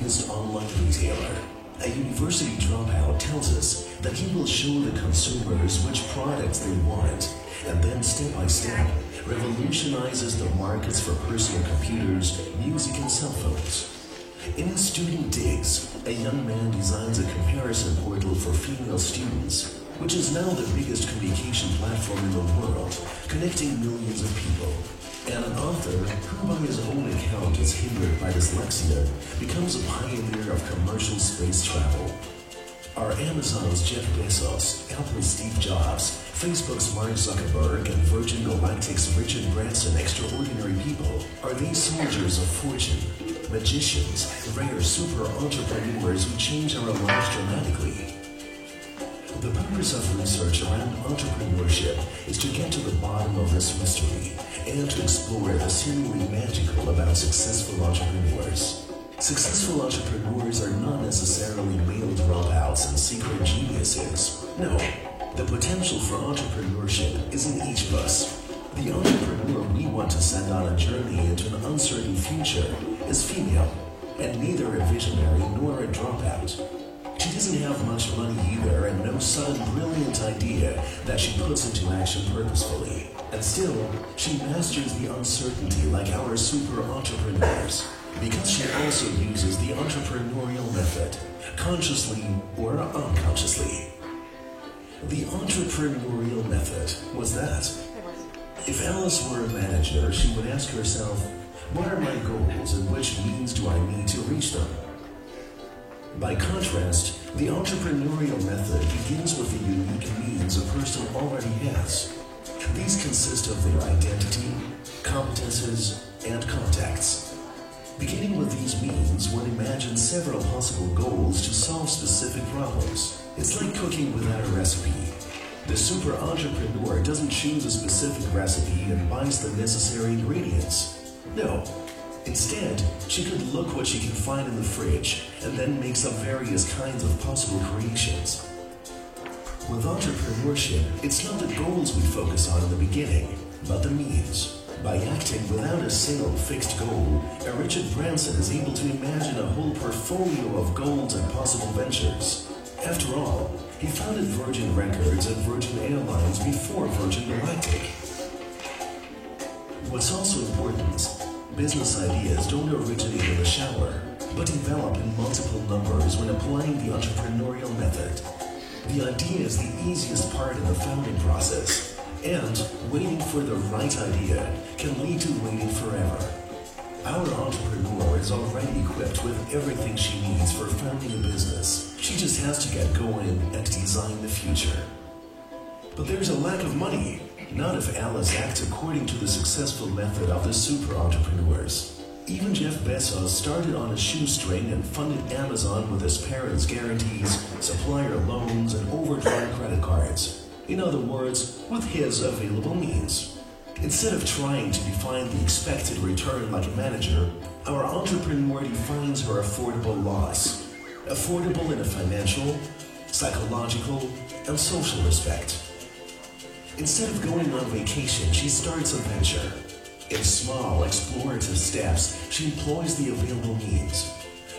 biggest online retailer. A university dropout tells us that he will show the consumers which products they want, and then step by step revolutionizes the markets for personal computers, music, and cell phones. In his student digs, a young man designs a comparison portal for female students, which is now the biggest communication platform in the world, connecting millions of people. And an author who by his own account is hindered by dyslexia becomes a pioneer of commercial space travel. Are Amazon's Jeff Bezos, Apple's Steve Jobs, Facebook's Mark Zuckerberg, and Virgin Galactic's Richard Branson extraordinary people? Are they soldiers of fortune, magicians, rare super entrepreneurs who change our lives dramatically? The purpose of research around entrepreneurship is to get to the bottom of this mystery and to explore the seemingly magical about successful entrepreneurs. Successful entrepreneurs are not necessarily male dropouts and secret geniuses. No, the potential for entrepreneurship is in each of us. The entrepreneur we want to send on a journey into an uncertain future is female, and neither a visionary nor a dropout. She doesn't have much money either, and no sudden brilliant idea that she puts into action purposefully. And still, she masters the uncertainty like our super entrepreneurs, because she also uses the entrepreneurial method, consciously or unconsciously. The entrepreneurial method was that. If Alice were a manager, she would ask herself, what are my goals and which means do I need to reach them? By contrast, the entrepreneurial method begins with the unique means a person already has. These consist of their identity, competences, and contacts. Beginning with these means, one imagines several possible goals to solve specific problems. It's like cooking without a recipe. The super entrepreneur doesn't choose a specific recipe and buys the necessary ingredients. No. Instead, she could look what she can find in the fridge and then makes up various kinds of possible creations. With entrepreneurship, it's not the goals we focus on in the beginning, but the means. By acting without a single fixed goal, Richard Branson is able to imagine a whole portfolio of goals and possible ventures. After all, he founded Virgin Records and Virgin Airlines before Virgin Galactic. What's also important, business ideas don't originate in the shower, but develop in multiple numbers when applying the entrepreneurial method. The idea is the easiest part in the founding process, and waiting for the right idea can lead to waiting forever. Our entrepreneur is already equipped with everything she needs for founding a business. She just has to get going and design the future. But there's a lack of money. Not if Alice acts according to the successful method of the super entrepreneurs. Even Jeff Bezos started on a shoestring and funded Amazon with his parents' guarantees, supplier loans, and overdrawn credit cards. In other words, with his available means. Instead of trying to define the expected return like a manager, our entrepreneur defines her affordable loss. Affordable in a financial, psychological, and social respect. Instead of going on vacation, she starts a venture. In small, explorative steps, she employs the available means.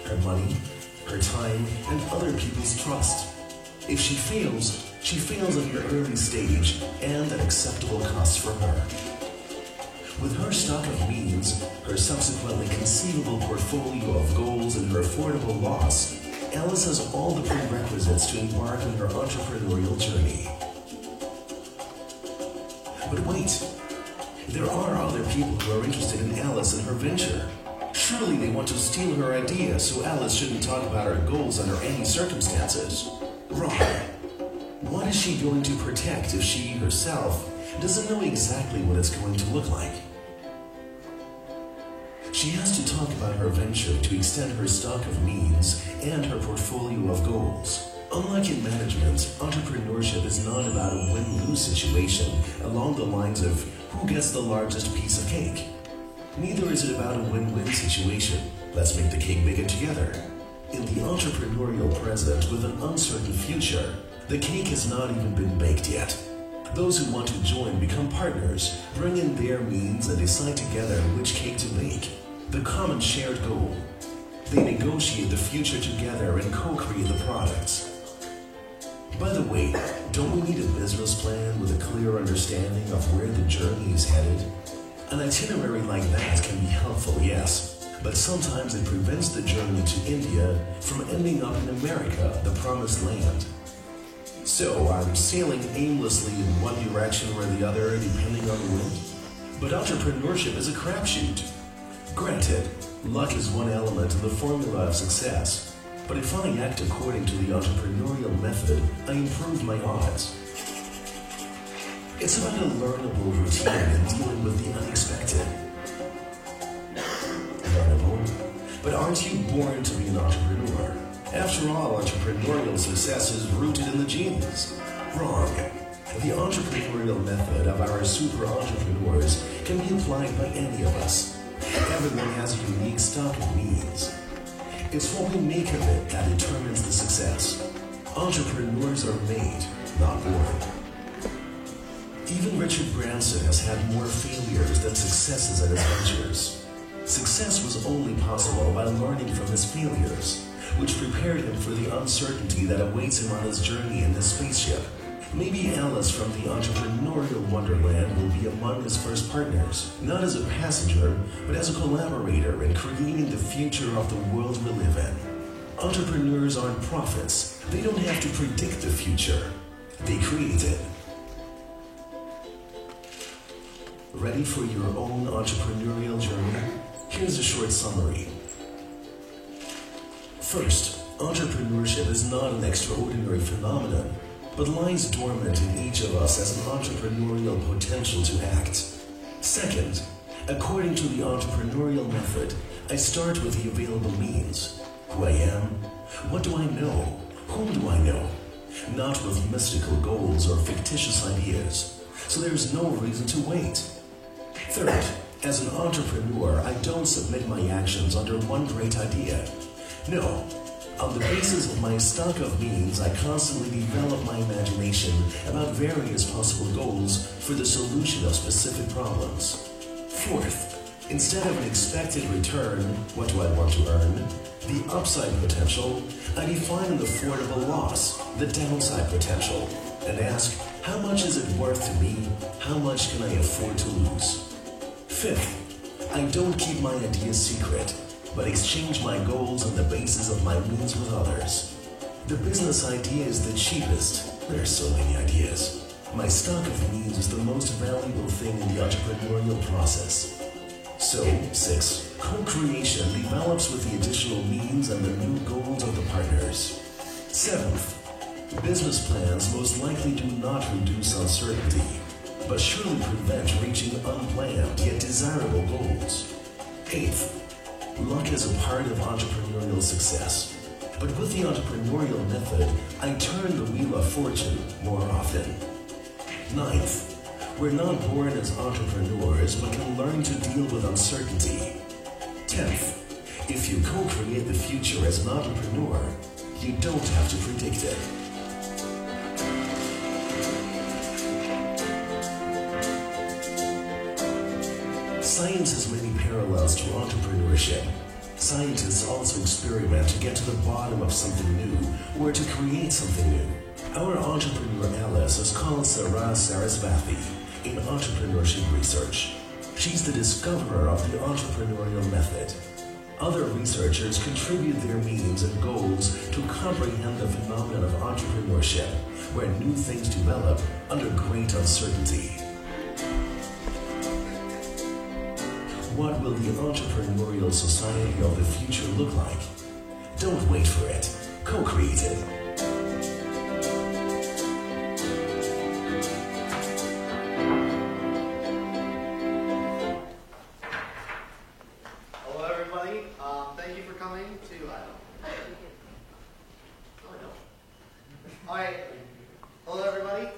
Her money, her time, and other people's trust. If she fails at an early stage and at acceptable cost for her. With her stock of means, her subsequently conceivable portfolio of goals, and her affordable loss, Alice has all the prerequisites to embark on her entrepreneurial journey. But wait, there are other people who are interested in Alice and her venture. Surely they want to steal her idea, so Alice shouldn't talk about her goals under any circumstances. Wrong. What is she going to protect if she herself doesn't know exactly what it's going to look like? She has to talk about her venture to extend her stock of means and her portfolio of goals. Unlike in management, entrepreneurship is not about a win-lose situation along the lines of who gets the largest piece of cake. Neither is it about a win-win situation. Let's make the cake bigger together. In the entrepreneurial present with an uncertain future, the cake has not even been baked yet. Those who want to join become partners, bring in their means, and decide together which cake to bake. The common shared goal. They negotiate the future together and co-create the products. By the way, don't we need a business plan with a clear understanding of where the journey is headed? An itinerary like that can be helpful, yes, but sometimes it prevents the journey to India from ending up in America, the promised land. So I'm sailing aimlessly in one direction or the other depending on the wind. But entrepreneurship is a crapshoot. Granted, luck is one element of the formula of success. But if I act according to the entrepreneurial method, I improve my odds. It's about a learnable routine and dealing with the unexpected. Learnable? But aren't you born to be an entrepreneur? After all, entrepreneurial success is rooted in the genes. Wrong. The entrepreneurial method of our super entrepreneurs can be applied by any of us. Everyone has a unique stock of needs. It's what we make of it that determines the success. Entrepreneurs are made, not born. Even Richard Branson has had more failures than successes at his ventures. Success was only possible by learning from his failures, which prepared him for the uncertainty that awaits him on his journey in his spaceship. Maybe Alice from the entrepreneurial wonderland will be among his first partners, not as a passenger, but as a collaborator in creating the future of the world we live in. Entrepreneurs aren't prophets. They don't have to predict the future. They create it. Ready for your own entrepreneurial journey? Here's a short summary. First, entrepreneurship is not an extraordinary phenomenon, but lies dormant in each of us as an entrepreneurial potential to act. Second, according to the entrepreneurial method, I start with the available means. Who I am, what do I know, whom do I know? Not with mystical goals or fictitious ideas, so there's no reason to wait. Third, as an entrepreneur, I don't submit my actions under one great idea. No. On the basis of my stock of means, I constantly develop my imagination about various possible goals for the solution of specific problems. Fourth, instead of an expected return, what do I want to earn? The upside potential, I define an affordable loss, the downside potential, and ask, how much is it worth to me? How much can I afford to lose? Fifth, I don't keep my ideas secret, but exchange my goals on the basis of my means with others. The business idea is the cheapest. There are so many ideas. My stock of means is the most valuable thing in the entrepreneurial process. So, 6. Co-creation develops with the additional means and the new goals of the partners. 7th. Business plans most likely do not reduce uncertainty, but surely prevent reaching unplanned yet desirable goals. 8th. Luck is a part of entrepreneurial success. But with the entrepreneurial method, I turn the wheel of fortune more often. 9th, we're not born as entrepreneurs, but can learn to deal with uncertainty. 10th, if you co-create the future as an entrepreneur, you don't have to predict it. Science has many parallels to entrepreneurship. Scientists also experiment to get to the bottom of something new or to create something new. Our entrepreneur Alice is called Sarah Sarasvathy in entrepreneurship research. She's the discoverer of the entrepreneurial method. Other researchers contribute their means and goals to comprehend the phenomenon of entrepreneurship, where new things develop under great uncertainty. What will the entrepreneurial society of the future look like? Don't wait for it. Co-create it. Hello, everybody. Thank you for coming to. All right. Hello, everybody.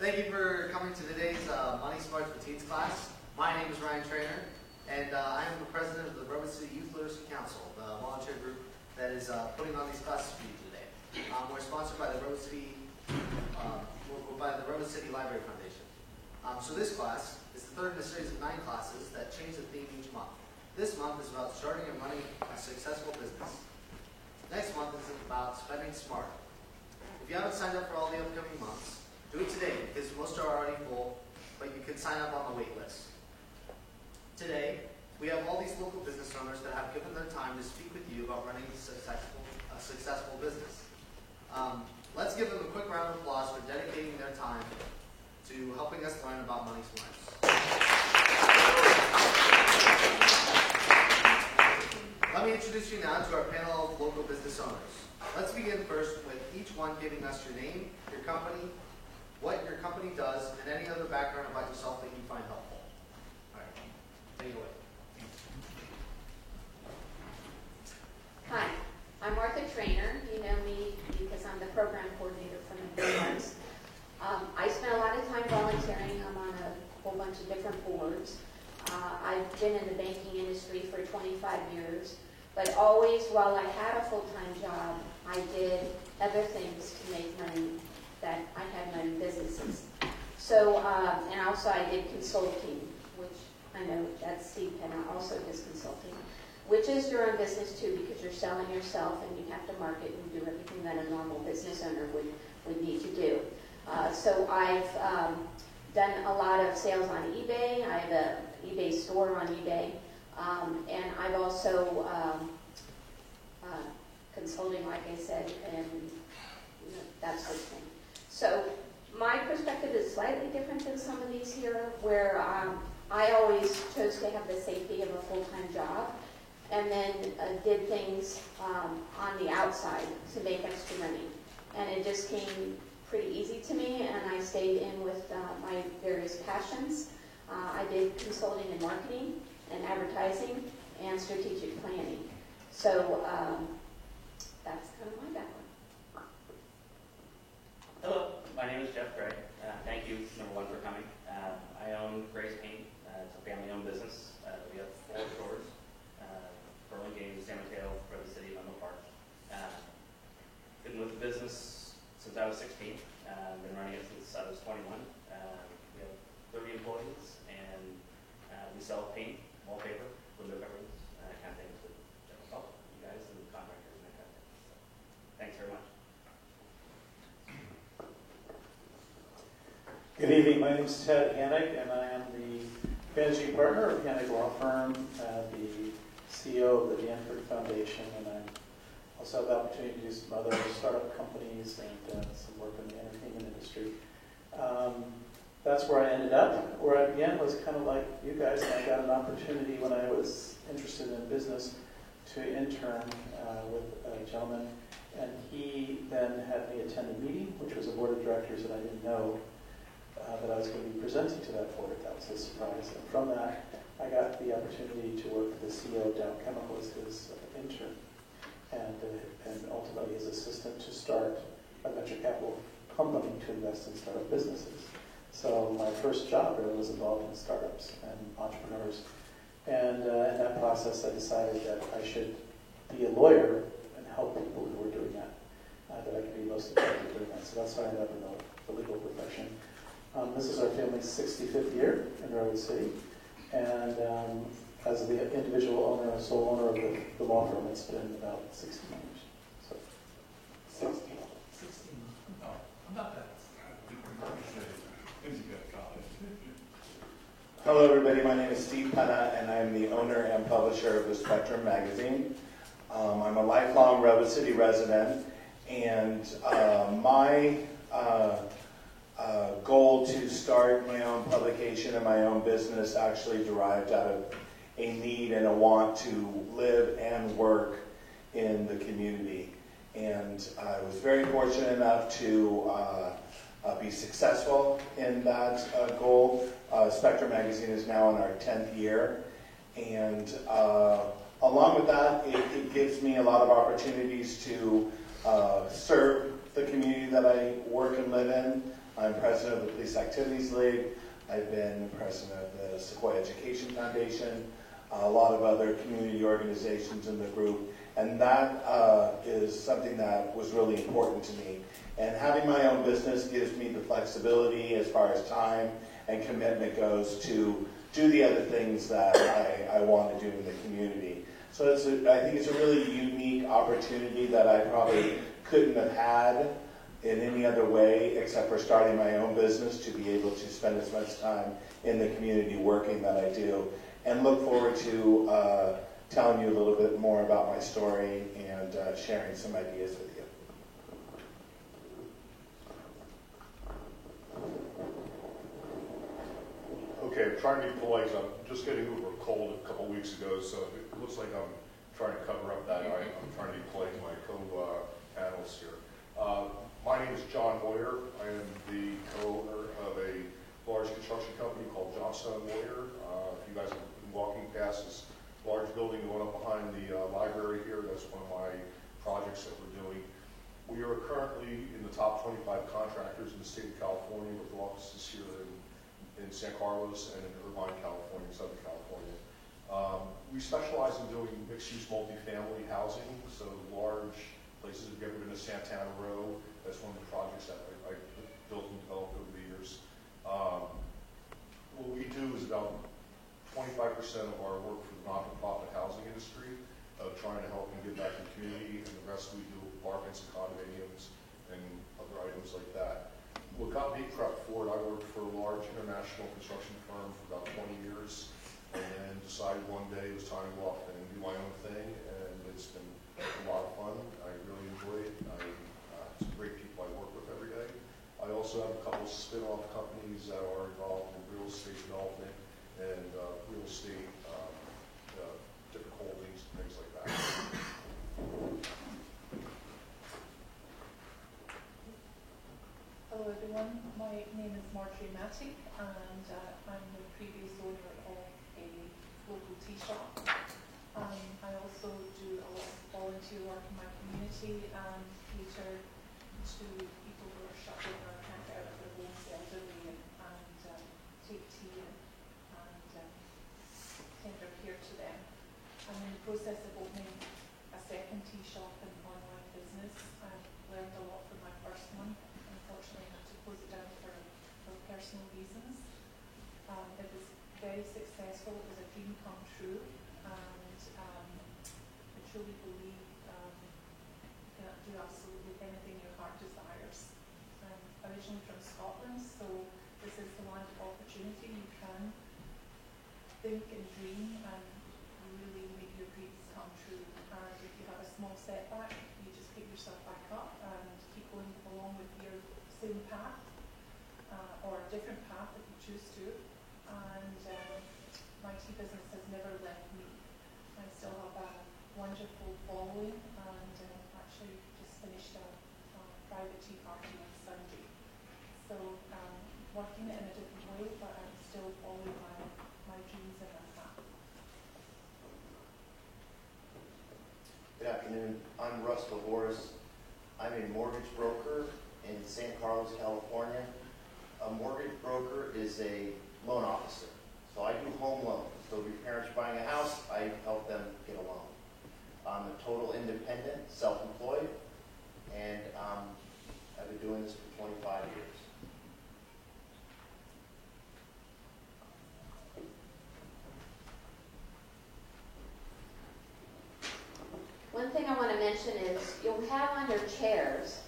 Thank you for coming to today's Money Smarts for Teens class. My name is Ryan Trainer, and I am the president of the Robot City Youth Literacy Council, the volunteer group that is putting on these classes for you today. We're sponsored by the Robot City, Library Foundation. So this class is the third in a series of 9 classes that change the theme each month. This month is about starting and running a successful business. Next month is about spending smart. If you haven't signed up for all the upcoming months, do it today because most are already full, but you can sign up on the wait list. Today, we have all these local business owners that have given their time to speak with you about running a successful business. Let's give them a quick round of applause for dedicating their time to helping us learn about Money Smarts. Let me introduce you now to our panel of local business owners. Let's begin first with each one giving us your name, your company, what your company does, and any other background about yourself that you find helpful. All right, take it away. Hi, I'm Martha Trainer. You know me because I'm the program coordinator for Money Smarts. I spent a lot of time volunteering. I'm on a whole bunch of different boards. I've been in the banking industry for 25 years, but always while I had a full-time job, I did other things to make money that I had my own businesses. So, and also I did consulting, which I know that Steve Penna also does consulting, which is your own business too, because you're selling yourself and you have to market and do everything that a normal business owner would need to do. So I've done a lot of sales on eBay. I have an eBay store on eBay. And I've also consulting, like I said, and that sort of thing. So my perspective is slightly different than some of these here, where I always chose to have the safety of a full-time job, and then did things on the outside to make extra money. And it just came pretty easy to me, and I stayed in with my various passions. I did consulting and marketing and advertising and strategic planning. So that's kind of my background. Hello, my name is Jeff Gray. Thank you, number one, for coming. I own Gray's Paint. It's a family-owned business. We have 4 stores, Burlingame, San Mateo, for the city of Menlo Park. Been with the business since I was 16. Been running it since I was 21. We have 30 employees, and we sell paint, wallpaper, window coverings, kind of things to general public, you guys, and contractors and that kind of thing. So, thanks very much. Good evening. My name is Ted Hannick, and I am the managing partner of Hannick Law Firm, the CEO of the Danford Foundation, and I also have the opportunity to do some other startup companies and some work in the entertainment industry. That's where I ended up. Where I began was kind of like you guys, and I got an opportunity when I was interested in business to intern with a gentleman, and he then had me attend a meeting, which was a board of directors that I didn't know that I was going to be presenting to that board. That was a surprise. And from that, I got the opportunity to work with the CEO of Dow Chemical as his intern, and ultimately his assistant to start a venture capital company to invest in startup businesses. So my first job really was involved in startups and entrepreneurs. And in that process, I decided that I should be a lawyer and help people who were doing that, that I could be most effective doing that. So that's how I ended up in the legal profession. This is our family's 65th year in Redwood City. And as the individual owner and sole owner of the law firm, it's been about 16 years. So, 16. No, I'm not that. Hello, everybody. My name is Steve Penna, and I'm the owner and publisher of the Spectrum magazine. I'm a lifelong Redwood City resident, and my goal to start my own publication and my own business actually derived out of a need and a want to live and work in the community. And I was very fortunate enough to be successful in that goal. Spectrum magazine is now in our 10th year, and along with that, it gives me a lot of opportunities to serve the community that I work and live in. I'm president of the Police Activities League. I've been president of the Sequoia Education Foundation, a lot of other community organizations in the group, and that is something that was really important to me. And having my own business gives me the flexibility as far as time and commitment goes to do the other things that I want to do in the community. So I think it's a really unique opportunity that I probably couldn't have had in any other way except for starting my own business, to be able to spend as much time in the community working that I do, and look forward to telling you a little bit more about my story and sharing some ideas with you. Okay, I'm trying to be polite. I'm just getting over a cold a couple weeks ago, so it looks like I'm trying to cover up that. I'm trying to be polite to my co-panelists here. My name is John Moyer. I am the co-owner of a large construction company called Johnstone Moyer. If you guys have been walking past this large building going up behind the library here, that's one of my projects that we're doing. We are currently in the top 25 contractors in the state of California, with offices here in San Carlos and in Irvine, California, Southern California. We specialize in doing mixed-use multifamily housing, so large places. If you've ever been to Santana Row, that's one of the projects that I built and developed over the years. What we do is about 25% of our work for the not-for-profit housing industry, trying to help and give back to the community, and the rest we do apartments and condominiums and other items like that. What got me prepped for it, I worked for a large international construction firm for about 20 years, and then decided one day it was time to go off and do my own thing, and it's been a lot of fun. I really enjoy it. It's great people I work with every day. I also have a couple of spin-off companies that are involved in real estate development and real estate, different holdings, and things like that. Hello everyone, my name is Marjorie Matty, and I'm the previous owner of a local tea shop. I also do a lot of volunteer work in my community and cater to people who are struggling or can't get out of their homes, elderly, and take tea and tender care to them. I'm in the process of opening a second tea shop and online business. I've learned a lot from my first one. Unfortunately, I had to close it down for personal reasons. It was very successful. It was a dream come true, and I truly believe you can do absolutely anything your heart desires. I'm originally from Scotland, so this is the land of opportunity. You can think and dream and really make your dreams come true. And if you have a small setback, you just pick yourself back up and keep going along with your same path, or a different path if you choose to. And my tea business has never left me. I still have a wonderful following, and actually just finished a private tea party on Sunday. So working it in a different way, but I'm still following my dreams and my path. Good afternoon. I'm Russ Horace. I'm a mortgage broker in San Carlos, California. A mortgage broker is a loan officer. So I do home loans. So if your parents are buying a house, I help them get a loan. I'm a total independent, self-employed, and I've been doing this for 25 years. One thing I want to mention is you'll have on your chairs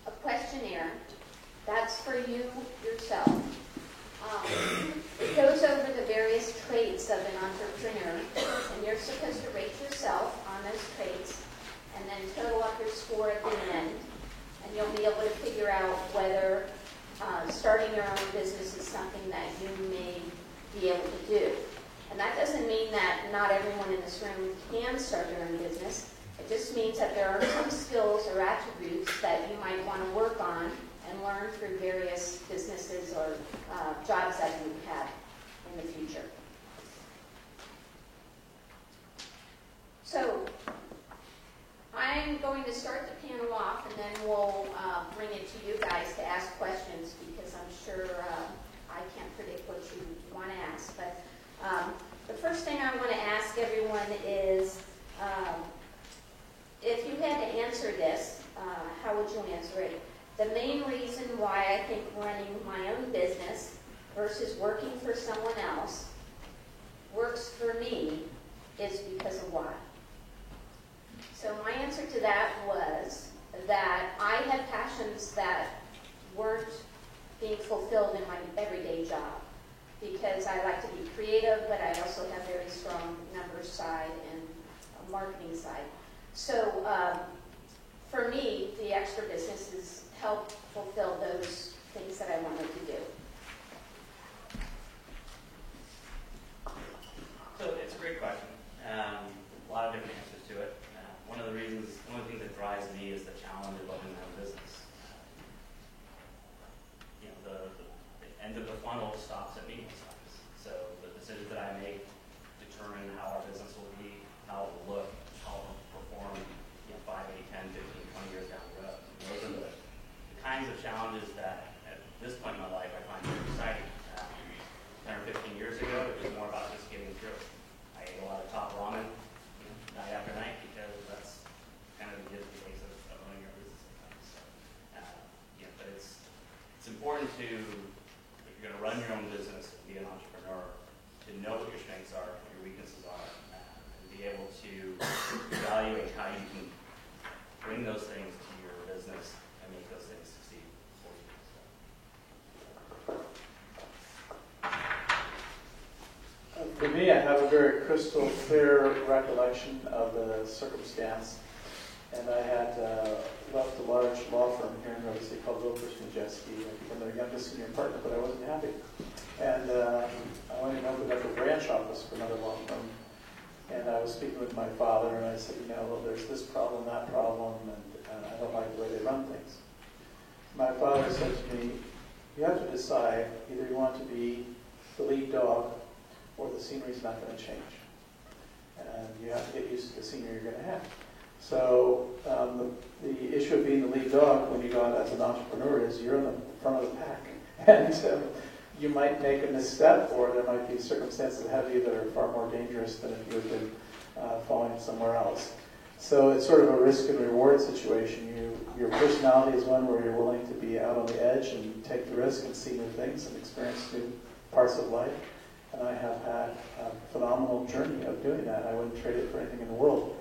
a questionnaire. That's for you yourself. It goes over the various traits of an entrepreneur, and you're supposed to rate yourself on those traits and then total up your score at the end, and you'll be able to figure out whether starting your own business is something that you may be able to do. And that doesn't mean that not everyone in this room can start their own business. It just means that there are some skills or attributes that you might want to work on and learn through various businesses or jobs that you have in the future. So I'm going to start the panel off, and then we'll bring it to you guys to ask questions, because I'm sure I can't predict what you want to ask. But the first thing I want to ask everyone is, if you had to answer this, how would you answer it? The main reason why I think running my own business versus working for someone else works for me is because of why. So my answer to that was that I had passions that weren't being fulfilled in my everyday job, because I like to be creative, but I also have very strong numbers side and a marketing side. So for me, the extra businesses help fulfill those things that I wanted to do. So it's a great question. A lot of different answers to it. One of the things that drives me is the challenge of owning my own business. The end of the funnel stops at me sometimes. So the decisions that I make determine how our business will be, how it will look, how it will perform 5, 8, 10, 15, 20 years down the road. And those are the kinds of challenges that at this point in my life I find very exciting. 10 or 15 years ago, it was more about just getting through. I ate a lot of top ramen night after night because that's kind of the base of owning your business sometimes. So, but it's important to, if you're going to run your own business and be an entrepreneur, to know what your strengths are, what your weaknesses are, and be able to evaluate how you can bring those things to your business and make those things succeed for you. For me, I have a very crystal clear recollection of the circumstance. And I had left a large law firm here in Redwood City called Wilkers Majeski. I became their youngest senior partner, but I wasn't happy. And I went and opened up a branch office for another law firm. And I was speaking with my father, and I said, well, there's this problem, that problem, and I don't like the way they run things. My father said to me, you have to decide either you want to be the lead dog or the scenery's not going to change. And you have to get used to the scenery you're going to have. So the issue of being the lead dog when you go out as an entrepreneur is you're in the front of the pack. And you might make a misstep, or there might be circumstances ahead of you that are far more dangerous than if you had been following somewhere else. So it's sort of a risk and reward situation. Your personality is one where you're willing to be out on the edge and take the risk and see new things and experience new parts of life. And I have had a phenomenal journey of doing that. I wouldn't trade it for anything in the world.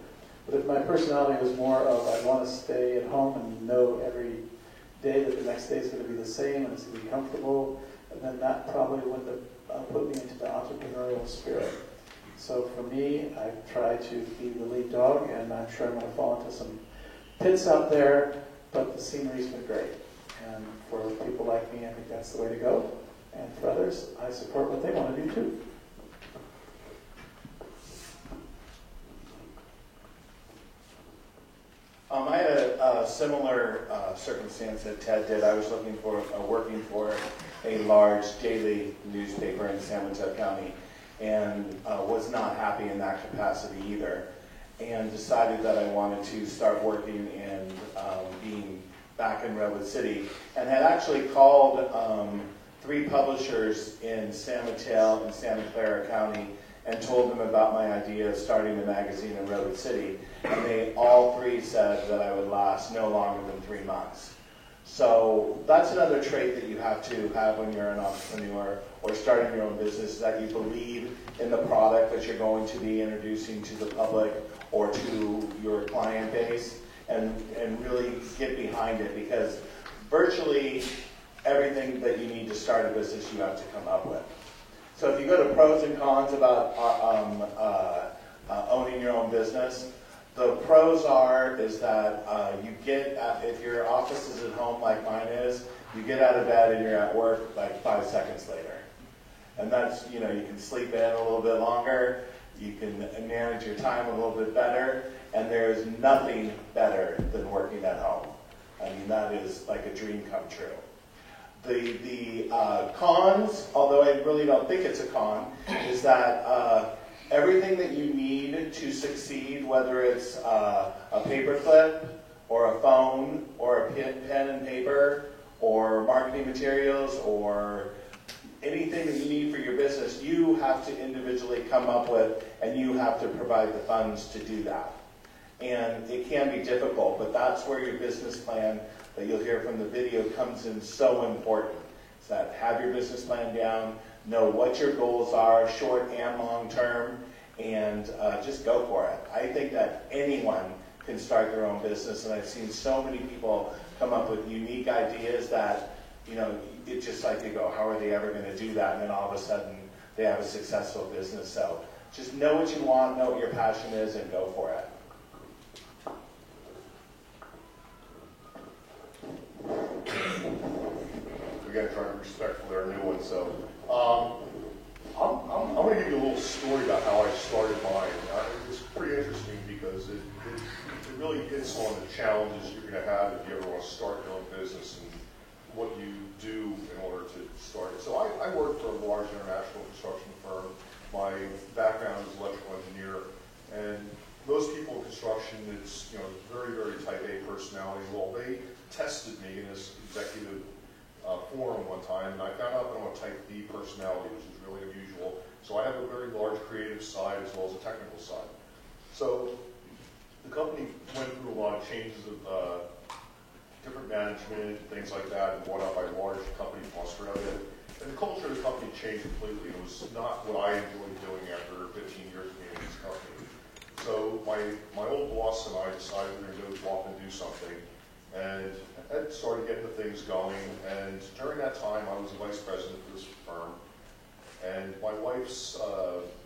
But if my personality was more of I want to stay at home and know every day that the next day is going to be the same and it's going to be comfortable, then that probably wouldn't have put me into the entrepreneurial spirit. So for me, I try to be the lead dog, and I'm sure I'm going to fall into some pits out there, but the scenery's been great. And for people like me, I think that's the way to go. And for others, I support what they want to do too. I had a similar circumstance that Ted did. I was working for a large daily newspaper in San Mateo County, and was not happy in that capacity either, and decided that I wanted to start working and being back in Redwood City, and had actually called 3 publishers in San Mateo and Santa Clara County and told them about my idea of starting a magazine in Redwood City. And they all 3 said that I would last no longer than 3 months. So that's another trait that you have to have when you're an entrepreneur or starting your own business, is that you believe in the product that you're going to be introducing to the public or to your client base, and really get behind it, because virtually everything that you need to start a business you have to come up with. So if you go to pros and cons about owning your own business, the pros is that you get, if your office is at home like mine is, you get out of bed and you're at work like 5 seconds later. And that's, you can sleep in a little bit longer, you can manage your time a little bit better, and there is nothing better than working at home. I mean, that is like a dream come true. The cons, although I really don't think it's a con, is that everything that you need to succeed, whether it's a paperclip or a phone or a pen and paper or marketing materials or anything that you need for your business, you have to individually come up with, and you have to provide the funds to do that. And it can be difficult, but that's where your business plan that you'll hear from the video comes in so important, So that have your business plan down, know what your goals are, short and long term, and just go for it. I think that anyone can start their own business, and I've seen so many people come up with unique ideas that, you know, it's just like you go, how are they ever going to do that? And then all of a sudden they have a successful business. So just know what you want, know what your passion is, and go for it. Again, trying to be respectful to our new one. So I'm going to give you a little story about how I started mine. It's pretty interesting because it really hits on the challenges you're going to have if you ever want to start your own business and what you do in order to start it. So I work for a large international construction firm. My background is electrical engineer, and most people in construction, it's, you know, very, very type A personality. Well, they tested me in this executive forum one time, and I found out that I'm a type B personality, which is really unusual. So I have a very large creative side as well as a technical side. So the company went through a lot of changes of different management, things like that, and bought out by a large company from Australia. And the culture of the company changed completely. It was not what I enjoyed doing after 15 years of being in this company. So my old boss and I decided we were going to go off and do something. And I started getting the things going. And during that time, I was the vice president for this firm. And my wife's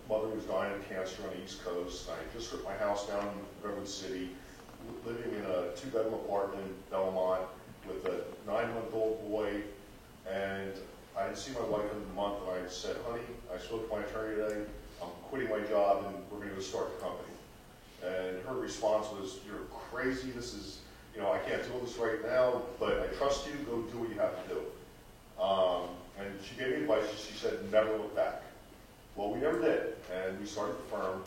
mother was dying of cancer on the East Coast. And I just ripped my house down in Redwood City, living in a 2-bedroom apartment in Belmont with a 9-month-old boy. And I didn't see my wife in a month, and I said, honey, I spoke to my attorney today, I'm quitting my job, and we're going to go start the company. And her response was, you're crazy, this is, you know, I can't do this right now, but I trust you, go do what you have to do. And she gave me advice, she said, never look back. Well, we never did, and we started the firm.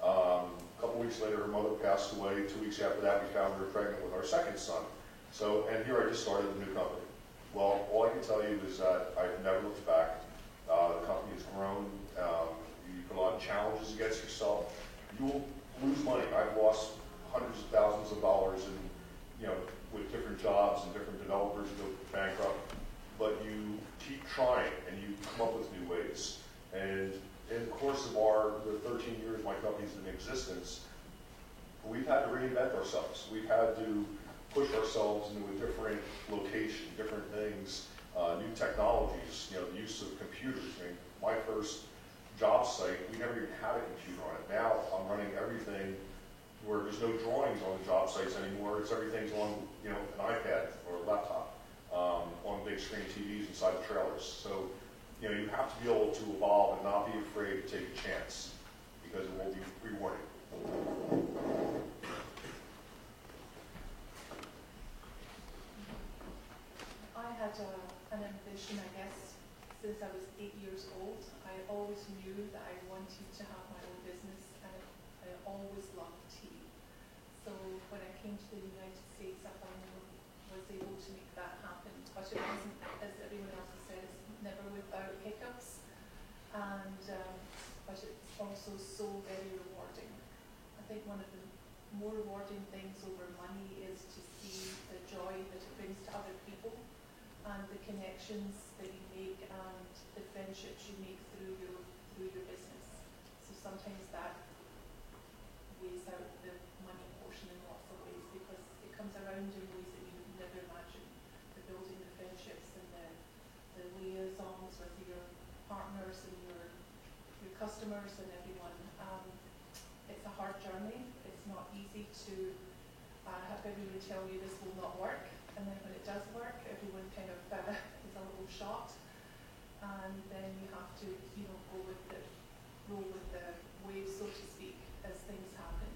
A couple weeks later, her mother passed away. 2 weeks after that, we found her pregnant with our second son. So, and here I just started the new company. Well, all I can tell you is that I've never looked back. The company has grown. You put a lot of challenges against yourself. You will lose money. I've lost hundreds of thousands of dollars in, you know, with different jobs and different developers go bankrupt. But you keep trying and you come up with new ways. And in the course of the 13 years my company's in existence, we've had to reinvent ourselves. We've had to push ourselves into a different location, different things, new technologies, you know, the use of computers. I mean, my first job site, we never even had a computer on it. Now I'm running everything where there's no drawings on the job sites anymore. It's everything's on, you know, an iPad or a laptop, on big screen TVs inside the trailers. So, you know, you have to be able to evolve and not be afraid to take a chance because it will be rewarding. I had an ambition, I guess, since I was 8 years old. I always knew that I wanted to have my own business, and I always loved tea. So when I came to the United States, I finally was able to make that happen. But it wasn't, as everyone else has said, it's never without hiccups. And but it's also so very rewarding. I think one of the more rewarding things over money is to see the joy that it brings to other people, and the connections that you make and the friendships you make through your business. So sometimes that weighs out the money portion in lots of ways because it comes around in ways that you would never imagine. The building the friendships and the liaisons with your partners and your customers and everyone. It's a hard journey. It's not easy to have everyone tell you this will not work. And then when it does work, everyone kind of is a little shocked, and then you have to, you know, roll with the waves, so to speak, as things happen.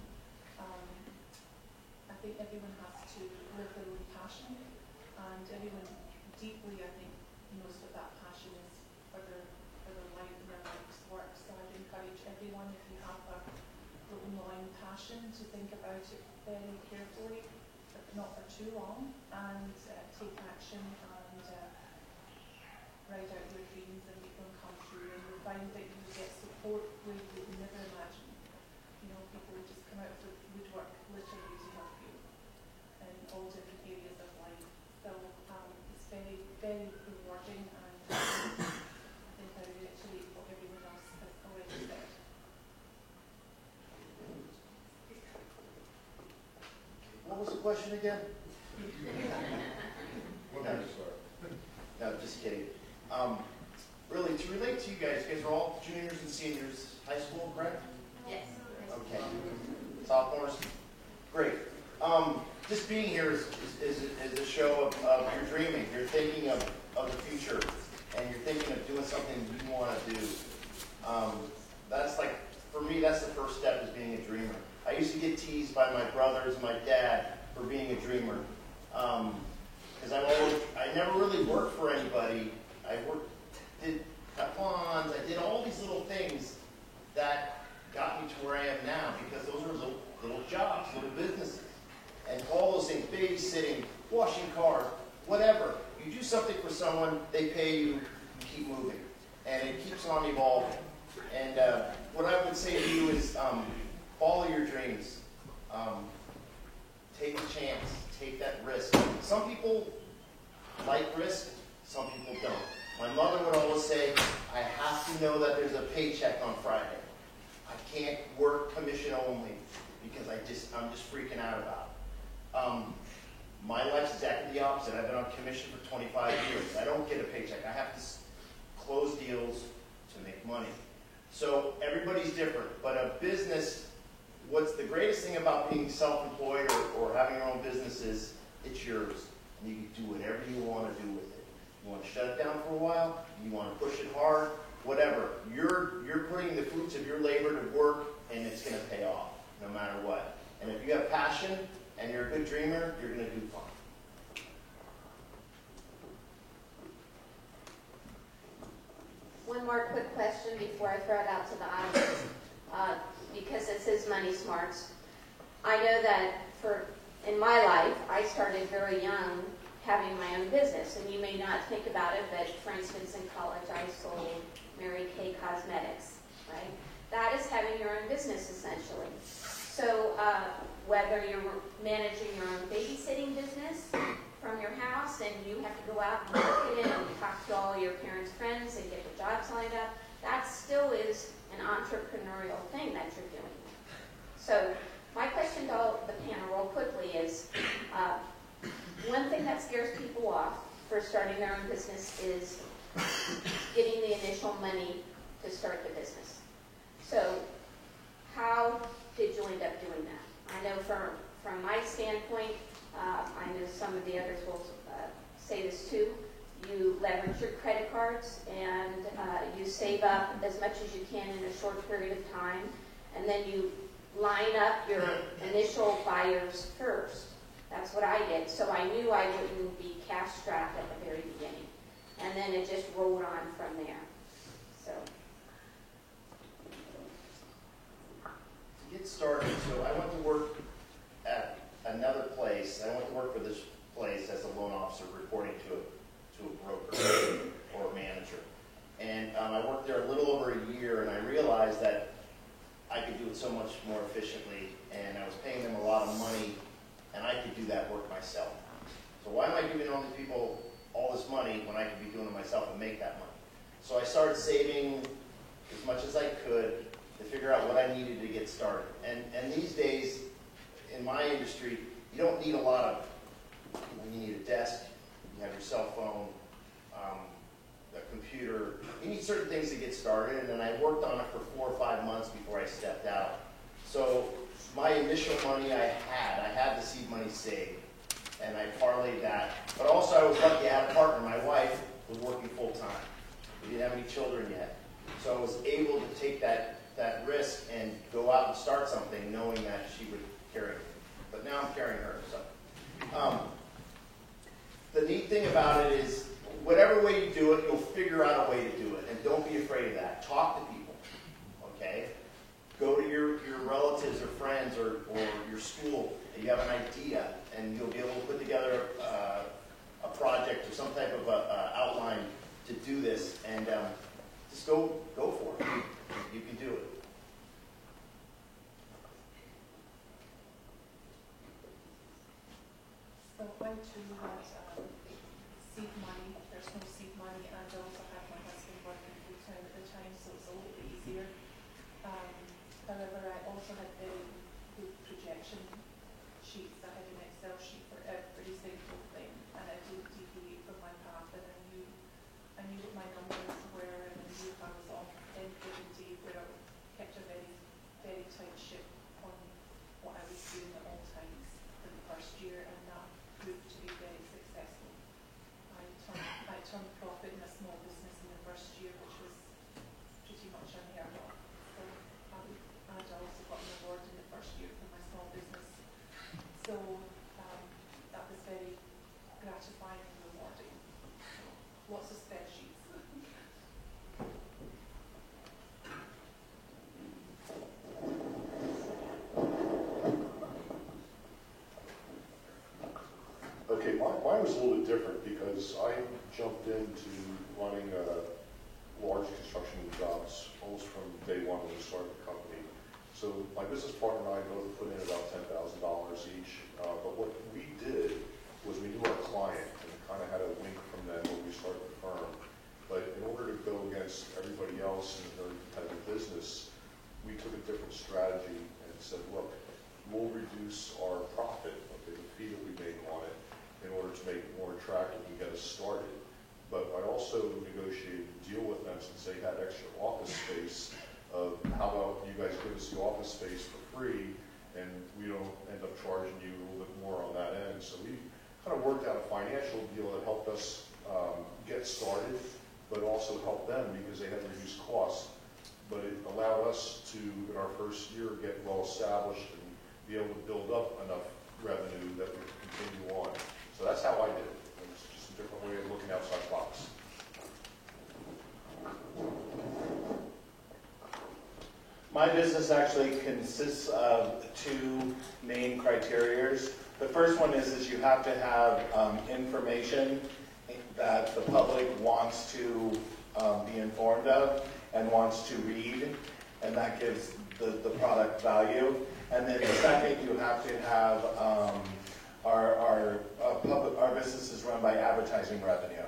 I think everyone has to live their own passion, and everyone deeply, I think, knows what that passion is for their life and their life's work. So I'd encourage everyone, if you have a little gnawing passion, to think about it very carefully, not for too long, and take action and write out your dreams and make them come true. And you'll find that you get support where you would never imagine. You know, people just come out of the woodwork literally to help you in all different areas of life. So it's very, very rewarding, and was the question again? When did you start? No, just kidding. Really, to relate to you guys are all juniors and seniors, high school, correct? Yes. Okay. Sophomores? Great. Just being here is a show of your dreaming. You're thinking of the future, and you're thinking of doing something you want to do. That's like, for me, that's the first step, is being a dreamer. I used to get teased by my brothers and my dad for being a dreamer. Because I never really worked for anybody. Did ponds, I did all these little things that got me to where I am now, because those are little jobs, little businesses. And all those things, babysitting, washing cars, whatever. You do something for someone, they pay you, you keep moving. And it keeps on evolving. And what I would say to you is follow your dreams. Take a chance, take that risk. Some people like risk, some people don't. My mother would always say, I have to know that there's a paycheck on Friday. I can't work commission only because I'm just freaking out about it. My life's exactly the opposite. I've been on commission for 25 years. I don't get a paycheck. I have to close deals to make money. So everybody's different. But a business, what's the greatest thing about being self-employed or having your own business is it's yours. And you can do whatever you want to do with it. You want to shut it down for a while, you want to push it hard, whatever. You're putting the fruits of your labor to work, and it's going to pay off no matter what. And if you have passion and you're a good dreamer, you're going to do fine. One more quick question before I throw it out to the audience, because it says Money Smarts. I know that in my life, I started very young having my own business, and you may not think about it, but for instance, in college, I sold Mary Kay Cosmetics, right? That is having your own business, essentially. So whether you're managing your own babysitting business from your house, and you have to go out and market it and talk to all your parents' friends and get the jobs lined up, that still is an entrepreneurial thing that you're doing. So my question to all the panel real quickly is, one thing that scares people off for starting their own business is getting the initial money to start the business. So how did you end up doing that? I know from my standpoint, I know some of the others will say this too, you leverage your credit cards and you save up as much as you can in a short period of time, and then you line up your initial buyers first. That's what I did. So I knew I wouldn't be cash strapped at the very beginning. And then it just rolled on from there. So. To get started, so I went to work at another place. I went to work for this place as a loan officer, reporting to a broker or a manager. And I worked there a little over a year, and I realized that I could do it so much more efficiently, and I was paying them a lot of money, and I could do that work myself. So why am I giving all these people all this money when I could be doing it myself and make that money? So I started saving as much as I could to figure out what I needed to get started. And these days, in my industry, you don't need a lot of, you need a desk, you have your cell phone, a computer. You need certain things to get started, and then I worked on it for 4 or 5 months before I stepped out. So my initial money I had the seed money saved, and I parlayed that. But also I was lucky, I had a partner. My wife was working full time. We didn't have any children yet. So I was able to take that risk and go out and start something knowing that she would carry me. But now I'm carrying her. So the neat thing about it is, whatever way you do it, you'll figure out a way to do it. And don't be afraid of that. Talk to people, okay? Go to your relatives or friends or your school, and you have an idea, and you'll be able to put together a project or some type of outline to do this, and just go for it. You can do it. So I too had seed money, personal seed money, and I also had my husband working full time at the time, so it's a little bit easier. However, I also had very good projection sheets. I had an I knew what my numbers were, and I knew if I was off any given day, where I kept a very, very tight ship on what I was doing at all times in the first year, and that proved to be very successful. I turned profit in a small business in the first year, which was pretty much unheard of. So I also got an award in the first year for my small business. So that was very gratifying and rewarding. Lots of spreadsheets. Okay, mine was a little bit different because I jumped into running large construction jobs almost from day one when we started the company. So my business partner and I both put in about $10,000 each. But what we did was we knew our client and kind of had a wink from them when we started the firm. But in order to go against everybody else in a very competitive business, we took a different strategy and said, look, we'll reduce our profit, okay, the fee that we make on it, in order to make it more attractive and get us started. But I also negotiated a deal with them since they had extra office space of how about you guys give us the office space for free and we don't end up charging you a little bit more on that end. So we kind of worked out a financial deal that helped us get started, but also helped them because they had reduced costs. But it allowed us to, in our first year, get well established and be able to build up enough revenue that we could continue on. So that's how I did it. It was just a different way of looking outside the box. My business actually consists of two main criterias. The first one is you have to have information that the public wants to be informed of and wants to read, and that gives the product value. And then second, you have to have our business is run by advertising revenue.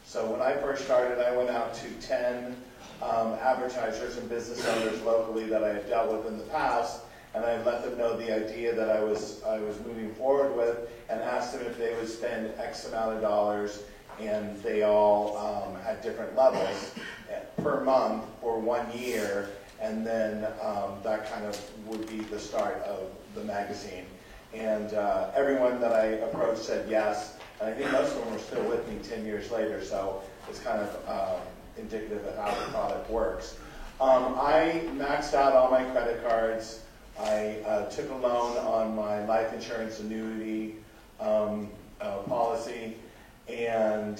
So when I first started, I went out to 10 advertisers and business owners locally that I had dealt with in the past, and I let them know the idea that I was moving forward with, and asked them if they would spend X amount of dollars, and they all had different levels per month for 1 year, and then that kind of would be the start of the magazine. And everyone that I approached said yes, and I think most of them are still with me 10 years later, so it's kind of indicative of how the product works. I maxed out all my credit cards. I took a loan on my life insurance annuity policy, and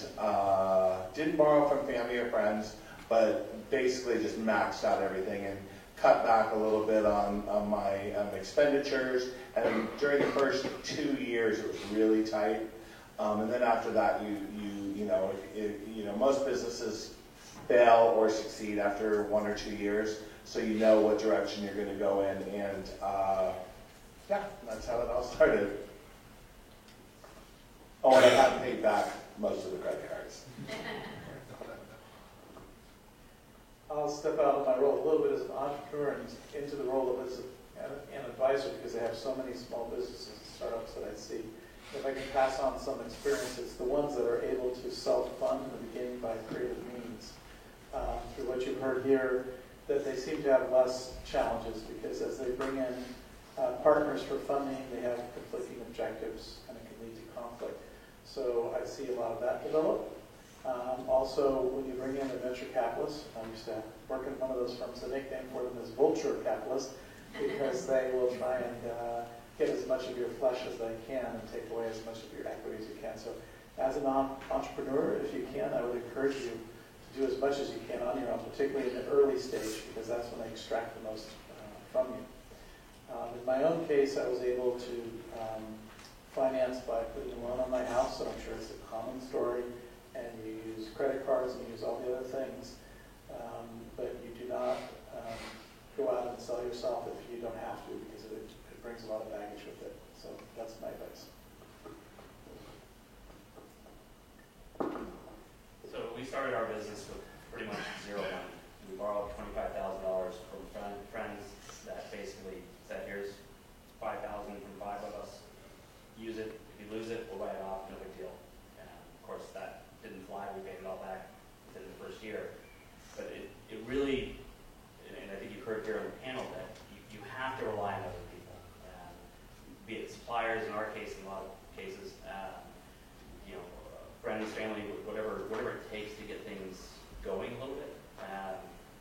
didn't borrow from family or friends, but basically just maxed out everything and cut back a little bit on my expenditures. And during the first 2 years, it was really tight. And then after that, you know, most businesses fail or succeed after 1 or 2 years, so you know what direction you're going to go in. And yeah, that's how it all started. Oh, and I have paid back most of the credit cards. I'll step out of my role a little bit as an entrepreneur and into the role of as an advisor, because I have so many small businesses and startups that I see. If I can pass on some experiences, the ones that are able to self-fund in the beginning by creative means, through what you've heard here, that they seem to have less challenges, because as they bring in partners for funding, they have conflicting objectives, and it can lead to conflict. So I see a lot of that develop. Also, when you bring in a venture capitalist, I used to work in one of those firms. The nickname for them is vulture capitalist, because they will try and get as much of your flesh as they can and take away as much of your equity as you can. So as an entrepreneur, if you can, I would encourage you to do as much as you can on your own, particularly in the early stage, because that's when they extract the most from you. In my own case, I was able to finance by putting a loan on my house, so I'm sure it's a common story, and you use credit cards and you use all the other things, but you do not go out and sell yourself if you don't have to, because it brings a lot of baggage with it. So that's my advice. So we started our business with pretty much zero money. We borrowed $25,000 from friends that basically said, here's $5,000 from 5 of us. Use it. If you lose it, we'll write it off. No big deal. And of course, that didn't fly. We paid it all back within first year. But it really, and I think you heard here on the panel, that you have to rely on other people, be it suppliers in our case, in a lot of cases, friends, family, whatever it takes to get things going a little bit.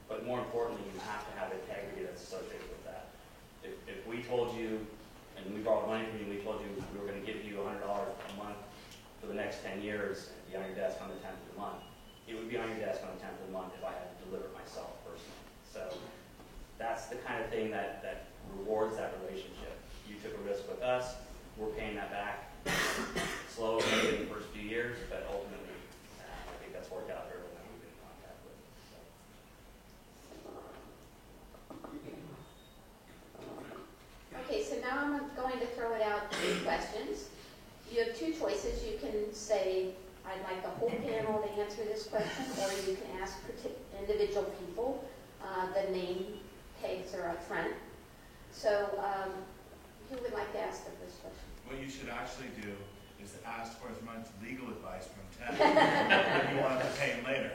But more importantly, you have to have integrity that's associated with that. If we told you, and we borrowed money from you, we told you we were going to give you $100 a month for the next 10 years and be on your desk on the 10th of the month, it would be on your desk on the 10th of the month if I had to deliver it myself personally. So that's the kind of thing that rewards that relationship. You took a risk with us, we're paying that back. Slow maybe in the first few years, but ultimately I think that's worked out better than we've been in contact with. Okay, so now I'm going to throw it out 3 questions. You have 2 choices. You can say, I'd like the whole panel to answer this question, or you can ask individual people. The name tags are up front. So who would like to ask the first question? What you should actually do is to ask for as much legal advice from Ted if you want to pay him later.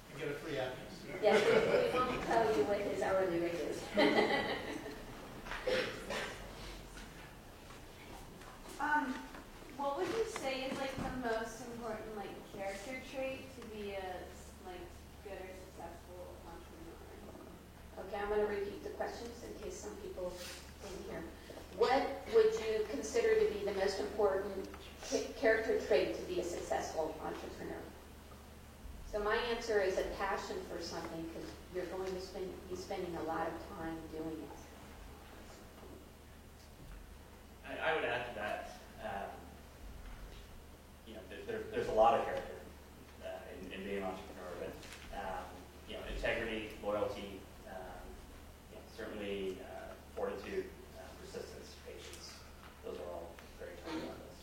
You get a free applicant. Yes, we won't tell you what his hourly rate is. What would you say is like the most important like character trait to be a like good or successful entrepreneur? Okay, I'm going to repeat the questions in case some people didn't hear. What would you consider to be the most important character trait to be a successful entrepreneur? So my answer is a passion for something, because you're going to be spending a lot of time doing it. I would add to that, there's a lot of character in being an entrepreneur, but integrity, loyalty, certainly fortitude, persistence, patience. Those are all very important on this.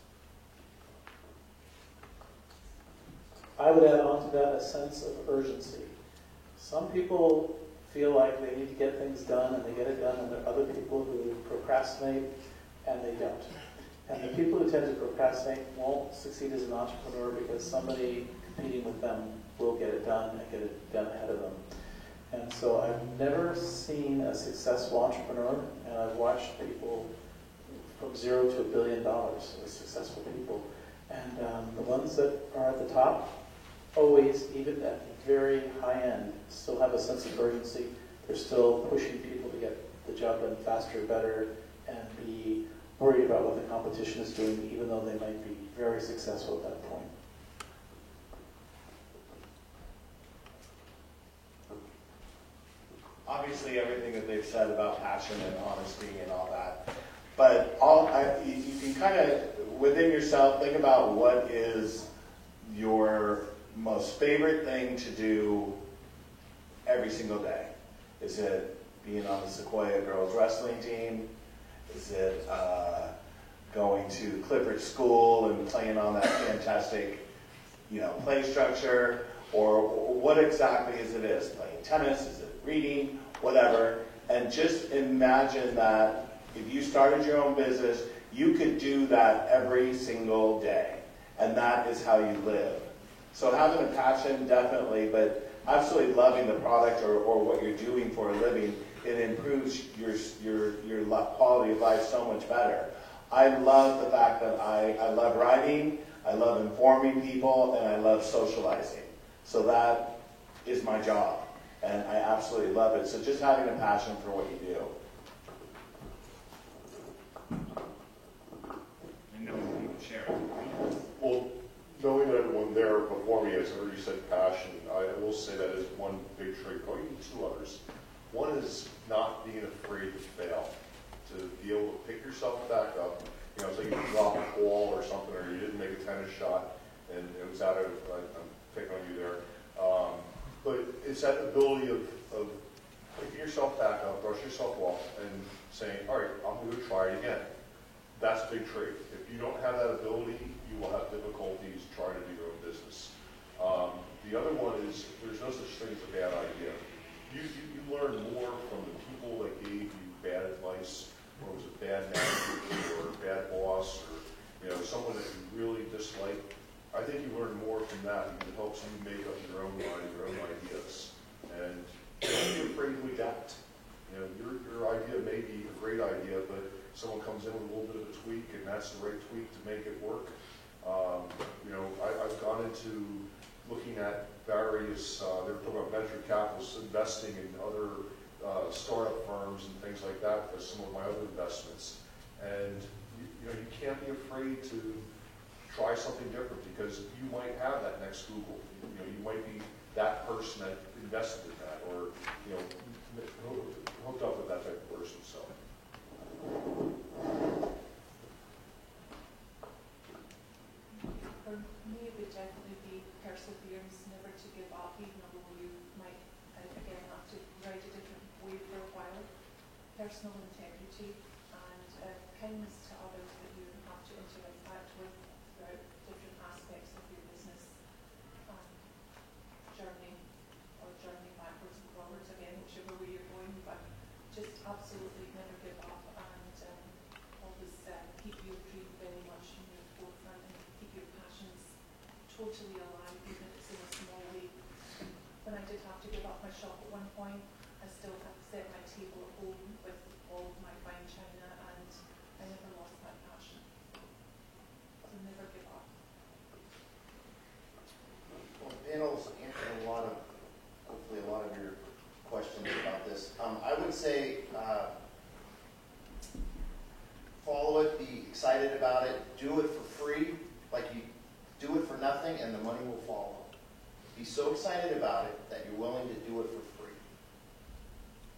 I would add on to that a sense of urgency. Some people feel like they need to get things done and they get it done, and there are other people who procrastinate and they don't. And the people who tend to procrastinate won't succeed as an entrepreneur because somebody competing with them will get it done and get it done ahead of them. And so I've never seen a successful entrepreneur, and I've watched people from 0 to $1 billion as successful people. And the ones that are at the top, always, even at the very high end, still have a sense of urgency. They're still pushing people to get the job done faster, better, and be worried about what the competition is doing, even though they might be very successful at that point. Obviously, everything that they've said about passion and honesty and all that, but you can kind of, within yourself, think about what is your most favorite thing to do every single day. Is it being on the Sequoia girls wrestling team? Is it going to Clifford School and playing on that fantastic, play structure? Or what exactly is it? Playing tennis? Is it reading? Whatever. And just imagine that if you started your own business, you could do that every single day. And that is how you live. So having a passion, definitely, but absolutely loving the product or what you're doing for a living, it improves your quality of life so much better. I love the fact that I love writing, I love informing people, and I love socializing. So that is my job, and I absolutely love it. So just having a passion for what you do. And no one can share it. Well, knowing everyone there before me, as I heard you said passion, I will say that is one big trait, probably two others. One is not being afraid to fail, to be able to pick yourself back up. So you drop a ball or something, or you didn't make a tennis shot, and it was out of, I'm picking on you there. But it's that ability of picking yourself back up, brush yourself off, and saying, all right, I'm going to try it again. That's a big trait. If you don't have that ability, you will have difficulties trying to do your own business. The other one is there's no such thing as a bad idea. You learn more from the people that gave you bad advice, or it was a bad manager, or a bad boss, or someone that you really dislike. I I think you learn more from that because it helps you make up your own mind, your own ideas. And don't be afraid to adapt. You know, your idea may be a great idea, but someone comes in with a little bit of a tweak, and that's the right tweak to make it work. You know, I've gone into looking at various, they were talking about venture capitalists investing in other startup firms and things like that for some of my other investments. And you know, you can't be afraid to try something different because you might have that next Google. You know, you might be that person that invested in that, or you know, hooked up with that type of person. So. For me, it would definitely be perseverance, never to give up, even though you might, again, have to ride a different wave for a while. Personal integrity and kindness to others that you have to interact with throughout different aspects of your business journey, or journey backwards and forwards again, whichever way you're going, but just absolutely never give up and always keep your dream very much in your forefront and keep your passions totally alive, even if it's in a small way. When I did have to give up my shop at one point, I still had set my table at home with all of my fine china, and I never lost my passion. So never give up. Well, the panel's answered hopefully a lot of your questions about this. I would say follow it, be excited about it, do it for free, like you do it for nothing and the money will follow. Be so excited about it that you're willing to do it for free.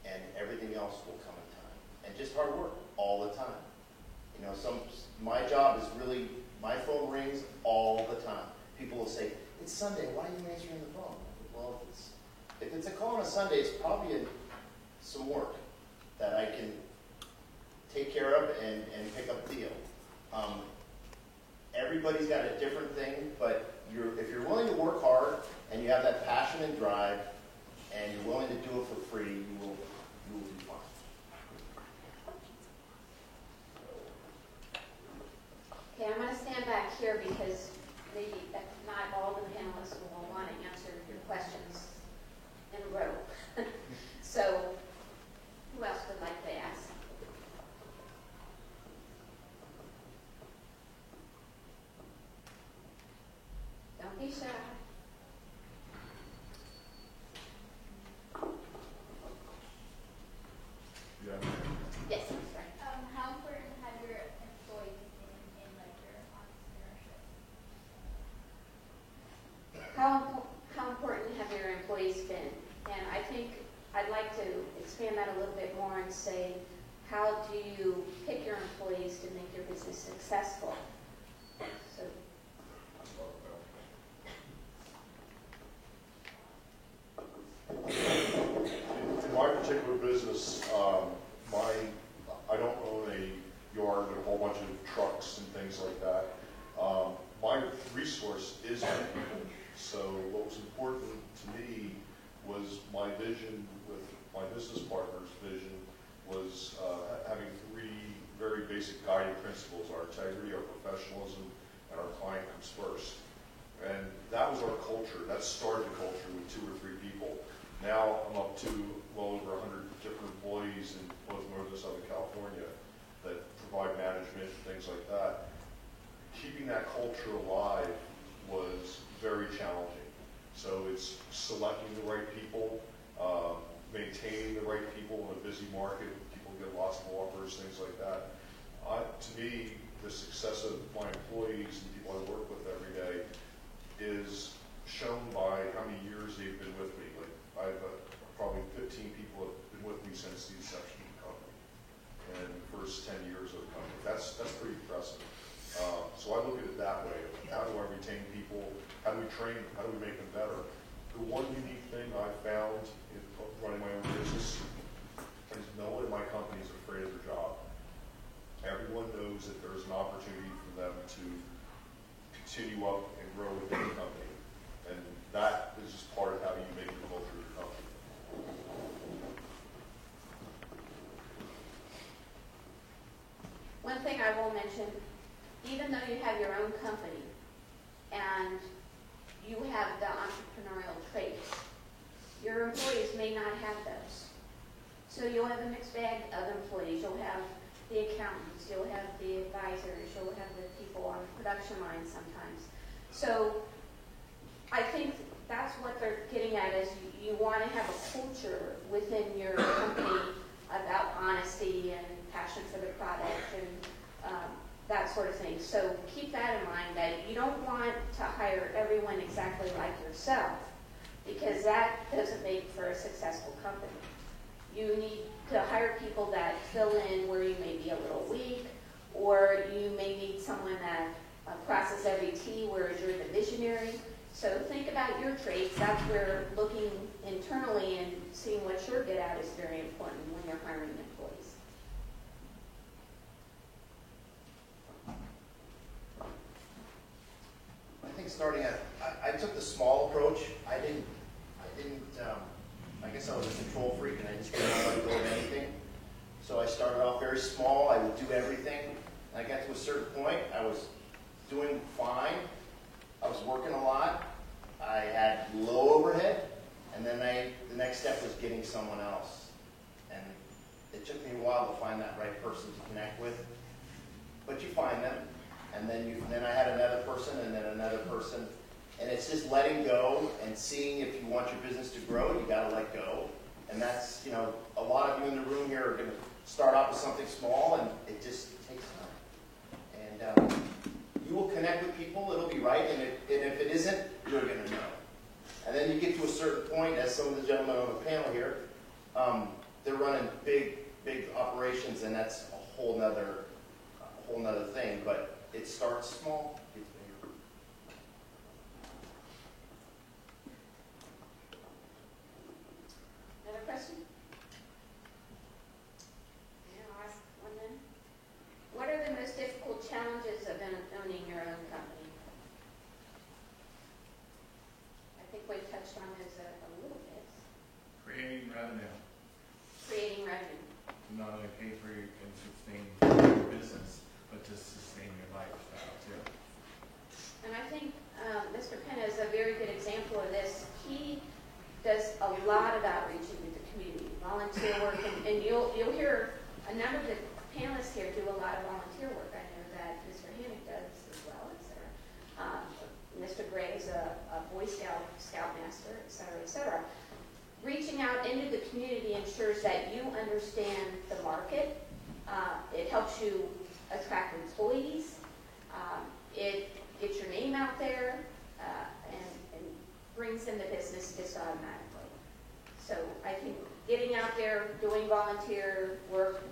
And everything else will come in time. And just hard work all the time. You know, my job is really, my phone rings all the time. People will say, it's Sunday, why are you answering the phone? Well, if it's a call on a Sunday, it's probably some work that I can take care of and pick up the deal. Everybody's got a different thing, but if you're willing to work hard and you have that passion and drive and you're willing to do it for free, you will be fine. Okay, I'm going to stand back here because maybe not all the panelists will want to answer your questions in a row. So, who else would like to ask? Don't be shy. Yeah. Yes, I'm sorry. How important have your employees been in like your entrepreneurship? How important have your employees been? And I think I'd like to expand that a little bit more and say, how do you pick your employees to make your business successful? So, in my particular business, I don't own a yard with a whole bunch of trucks and things like that. My resource is my people. So what was important to me was my vision with my business partner's vision was having three very basic guiding principles: our integrity, our professionalism, and our client comes first. And that was our culture. That started the culture with 2 or 3 people. Now I'm up to well over 100 different employees in both Northern and Southern California that provide management and things like that. Keeping that culture alive was very challenging. So it's selecting the right people, maintaining the right people in a busy market. People get lots of offers, things like that. To me, the success of my employees and people I work with every day is shown by how many years they've been with me. Like I've probably 15 people have been with me since the inception of the company, and the first 10 years of the company. That's pretty impressive. So I look at it that way. How do I retain people? How do we train them? How do we make them better? The one unique thing I found in running my own business is no one in my company is afraid of their job. Everyone knows that there's an opportunity for them to continue up and grow within the company. And that is just part of how you make the culture of your company. one thing I will mention, even though you have your own company and you have the entrepreneurial traits. Your employees may not have those. So you'll have a mixed bag of employees. You'll have the accountants, you'll have the advisors, you'll have the people on the production line sometimes. So I think that's what they're getting at, is you want to have a culture within your company about honesty and passion for the product and that sort of thing. So keep that in mind, that you don't want to hire everyone exactly like yourself, because that doesn't make for a successful company. You need to hire people that fill in where you may be a little weak, or you may need someone that crosses every T, whereas you're the visionary. So think about your traits. That's where looking internally and seeing what you're good at is very important when you're hiring employees. I think starting at, I took the small approach. I guess I was a control freak and I just didn't want to let go of anything. So I started off very small. I would do everything. And I got to a certain point. I was doing fine. I was working a lot. I had low overhead. And then the next step was getting someone else. And it took me a while to find that right person to connect with. But you find them. And then I had another person and then another person. And it's just letting go and seeing if you want your business to grow, you got to let go. And that's, a lot of you in the room here are going to start off with something small, and it just takes time. And you will connect with people, it'll be right, and if it isn't, you're going to know. And then you get to a certain point, as some of the gentlemen on the panel here, they're running big operations, and that's a whole nother thing. But it starts small, gets bigger. Another question? Yeah, I'll ask one then. What are the most difficult challenges of owning your own company? I think we touched on this a little bit. Creating revenue. Creating revenue. To not only pay for and sustain your business, but to sustain your lifestyle too. And I think Mr. Penna is a very good example of this. He does a lot of outreach into the community, volunteer work, and you'll hear a number of the panelists here do a lot of volunteer work. I know that Mr. Hammock does as well, et cetera. Mr. Gray is a Boy Scoutmaster, et cetera, et cetera. Reaching out into the community ensures that you understand the market. It helps you attract employees. It gets your name out there and brings in the business just automatically. So I think getting out there, doing volunteer work,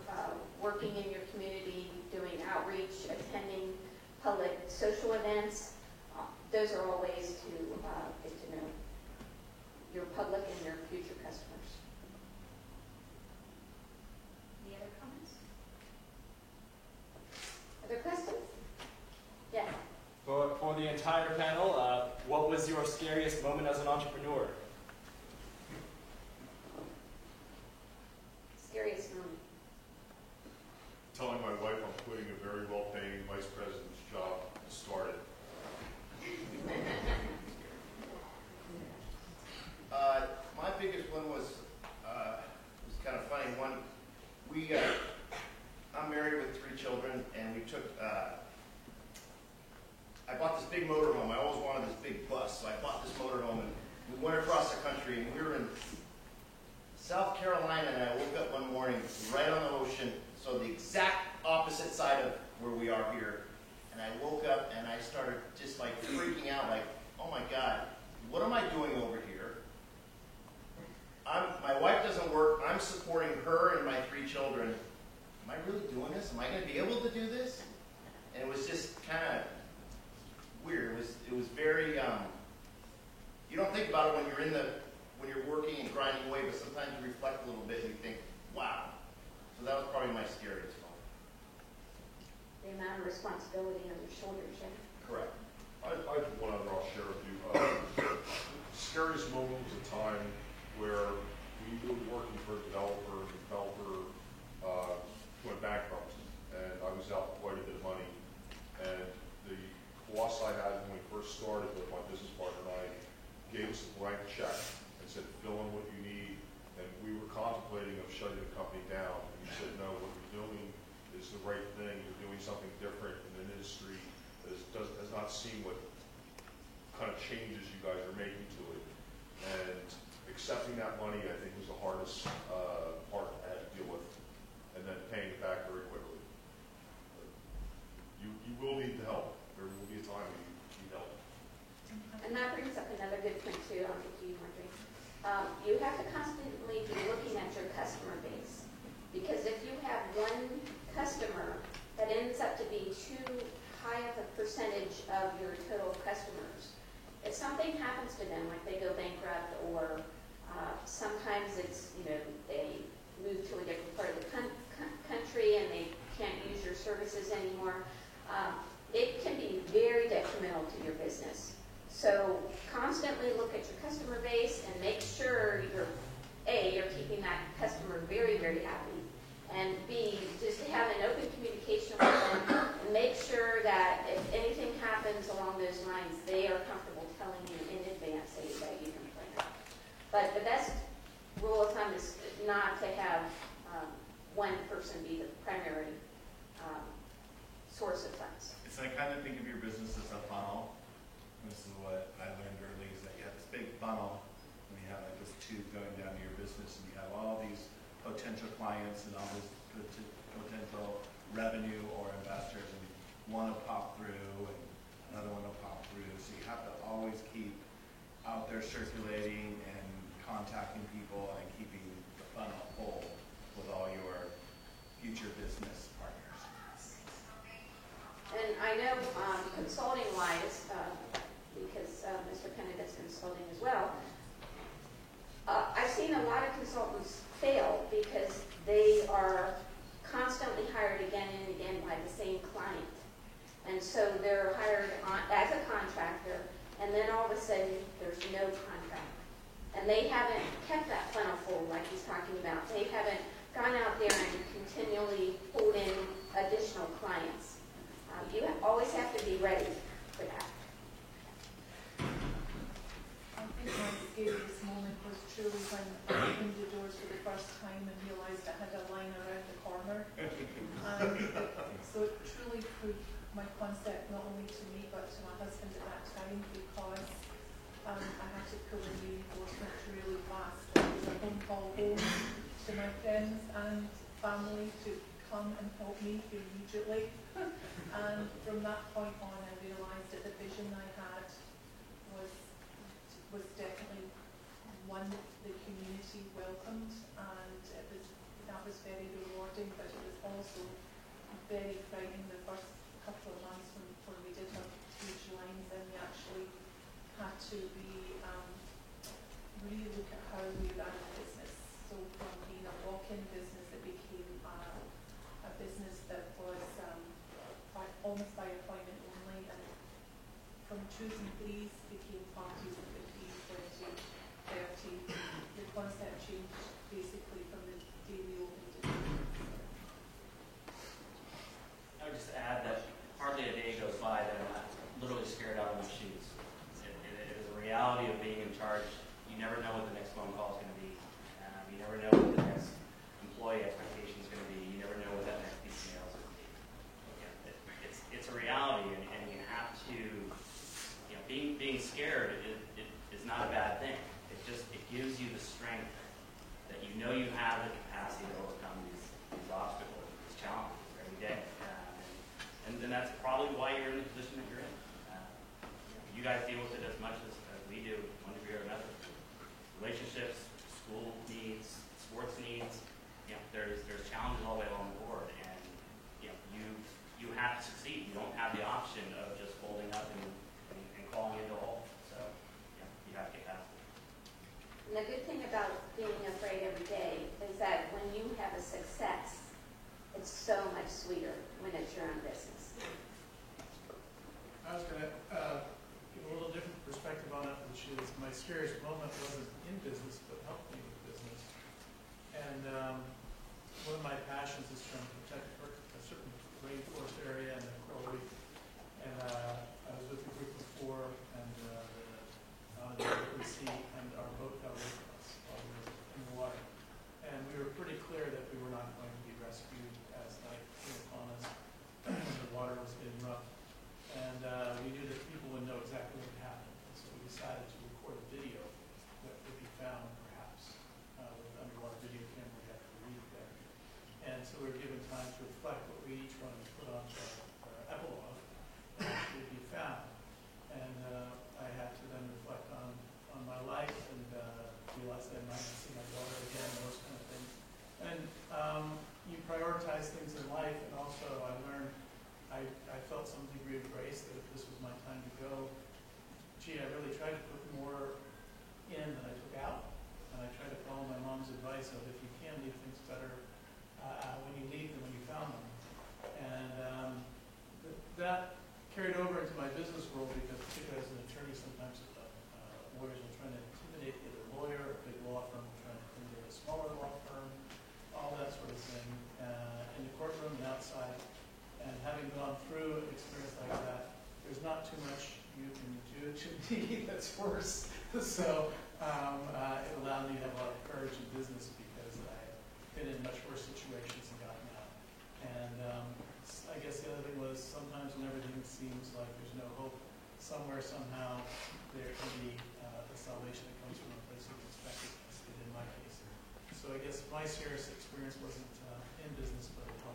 working in your community, doing outreach, attending public social events, those are all ways to get to know your public and your future customers. Any other comments? Other questions? Yeah. For the entire panel, what was your scariest moment as an entrepreneur? Scariest moment. Telling my wife I'm quitting a very well-paying vice president's job to start it. My biggest one was kind of funny. One, I'm married with 3 children, and we took. I bought this big motorhome. I always wanted this big bus, so I bought this motorhome, and we went across the country, and we were in South Carolina, and I woke up one morning right on the ocean, so the exact opposite side of where we are here. And I woke up, and I started just like freaking out, like, oh my God, what am I doing over here? My wife doesn't work. I'm supporting her and my 3 children. Am I really doing this? Am I going to be able to do this? And it was just kind of weird. It was very. You don't think about it when you're working and grinding away, but sometimes you reflect a little bit and you think, wow. So that was probably my scariest moment. The amount of responsibility on your shoulders, yeah? Correct. I have one other I'll share with you. Scariest moment was a time where we were working for a developer. The developer went bankrupt, and I was out quite a bit of money. And the boss I had when we first started gave us a blank check and said, fill in what you need. And we were contemplating of shutting the company down. And you said, no, what you're doing is the right thing. You're doing something different in an industry that has not seen what kind of changes you guys are making to it. And accepting that money, I think, was the hardest part I had to deal with. And then paying it back very quickly. You will need the help. There will be a time when you need help. And that brings up another good point too, you, Marjorie. You have to constantly be looking at your customer base, because if you have one customer that ends up to be too high of a percentage of your total customers, if something happens to them, like they go bankrupt, or sometimes it's, they move to a different part of the country and they can't use your services anymore, it can be very detrimental to your business. So constantly look at your customer base and make sure you're keeping that customer very, very happy. And B, just have an open communication with them and make sure that if anything happens along those lines, they are comfortable telling you in advance that you can plan. But the best rule of thumb is not to have one person be the primary source of funds. It's like kind of think of your business as a funnel. This is what I learned early, is that you have this big funnel, and you have like this tube going down to your business, and you have all these potential clients and all this potential revenue or investors, and one will pop through and another one will pop through. So you have to always keep out there circulating and contacting people and keeping the funnel full with all your future business partners. And I know consulting-wise, because Mr. Penna does consulting as well, I've seen a lot of consultants fail because they are constantly hired again and again by the same client. And so they're hired as a contractor, and then all of a sudden there's no contract. And they haven't kept that funnel full like he's talking about. They haven't gone out there and continually pulled in additional clients. You always have to be ready for that. I think my scariest moment was truly when I opened the doors for the first time and realised I had a line around the corner. So it truly proved my concept not only to me but to my husband at that time, because I had to pull in reinforcements really fast. It was a phone call home to my friends and family to come and help me immediately. And from that point on, I realised that the vision I had was definitely one that the community welcomed, and that was very rewarding, but it was also very frightening the first couple of months when we did have huge lines and we actually had to really look at how we ran the business. So from being a walk-in business, it became a business that was almost by appointment only, and from 2s and 3s became parties of 15, 20, 30. The concept changed basically from the day we opened it. I would just add that hardly a day goes by that I'm not literally scared out of my shoes. It is a reality of being in charge. You never know what the next phone call is going to be. You never know what the next employee expectation is going to be. You never know what that next piece of mail is going to be. It's a reality, and you have to, being scared is not a bad thing. It gives you the strength that you know you have the capacity to overcome these obstacles, these challenges every day. And that's probably why you're in the position that you're in. You guys deal with it as much as we do, one degree or another. Relationships, school needs, sports needs. There's challenges all the way along the board, and you have to succeed. You don't have the option of just folding up and falling into a hole. So you have to get past it. And the good thing about being afraid every day is that when you have a success, it's so much sweeter when it's your own business. I was going to give a little different perspective on it, which is my scariest moment wasn't in business, but helped me with business. And one of my passions is trying to protect a certain rainforest area and the coral reef. And I was with the group before, and the felt some degree of grace that if this was my time to go, gee, I really tried to put more in than I took out. And I tried to follow my mom's advice of if you can leave things better when you leave them when you found them. And that carried over into my business world because particularly as an attorney, sometimes lawyers will try to intimidate the other lawyer, a big law firm will try to intimidate a smaller law firm, all that sort of thing, in the courtroom and outside. And having gone through an experience like that, there's not too much you can do to me that's worse. So it allowed me to have a lot of courage in business because I've been in much worse situations and gotten out. And I guess the other thing was sometimes when everything seems like there's no hope, somewhere, somehow, there can be the salvation that comes from a place you expect it, as did in my case. So I guess my serious experience wasn't in business, but at home.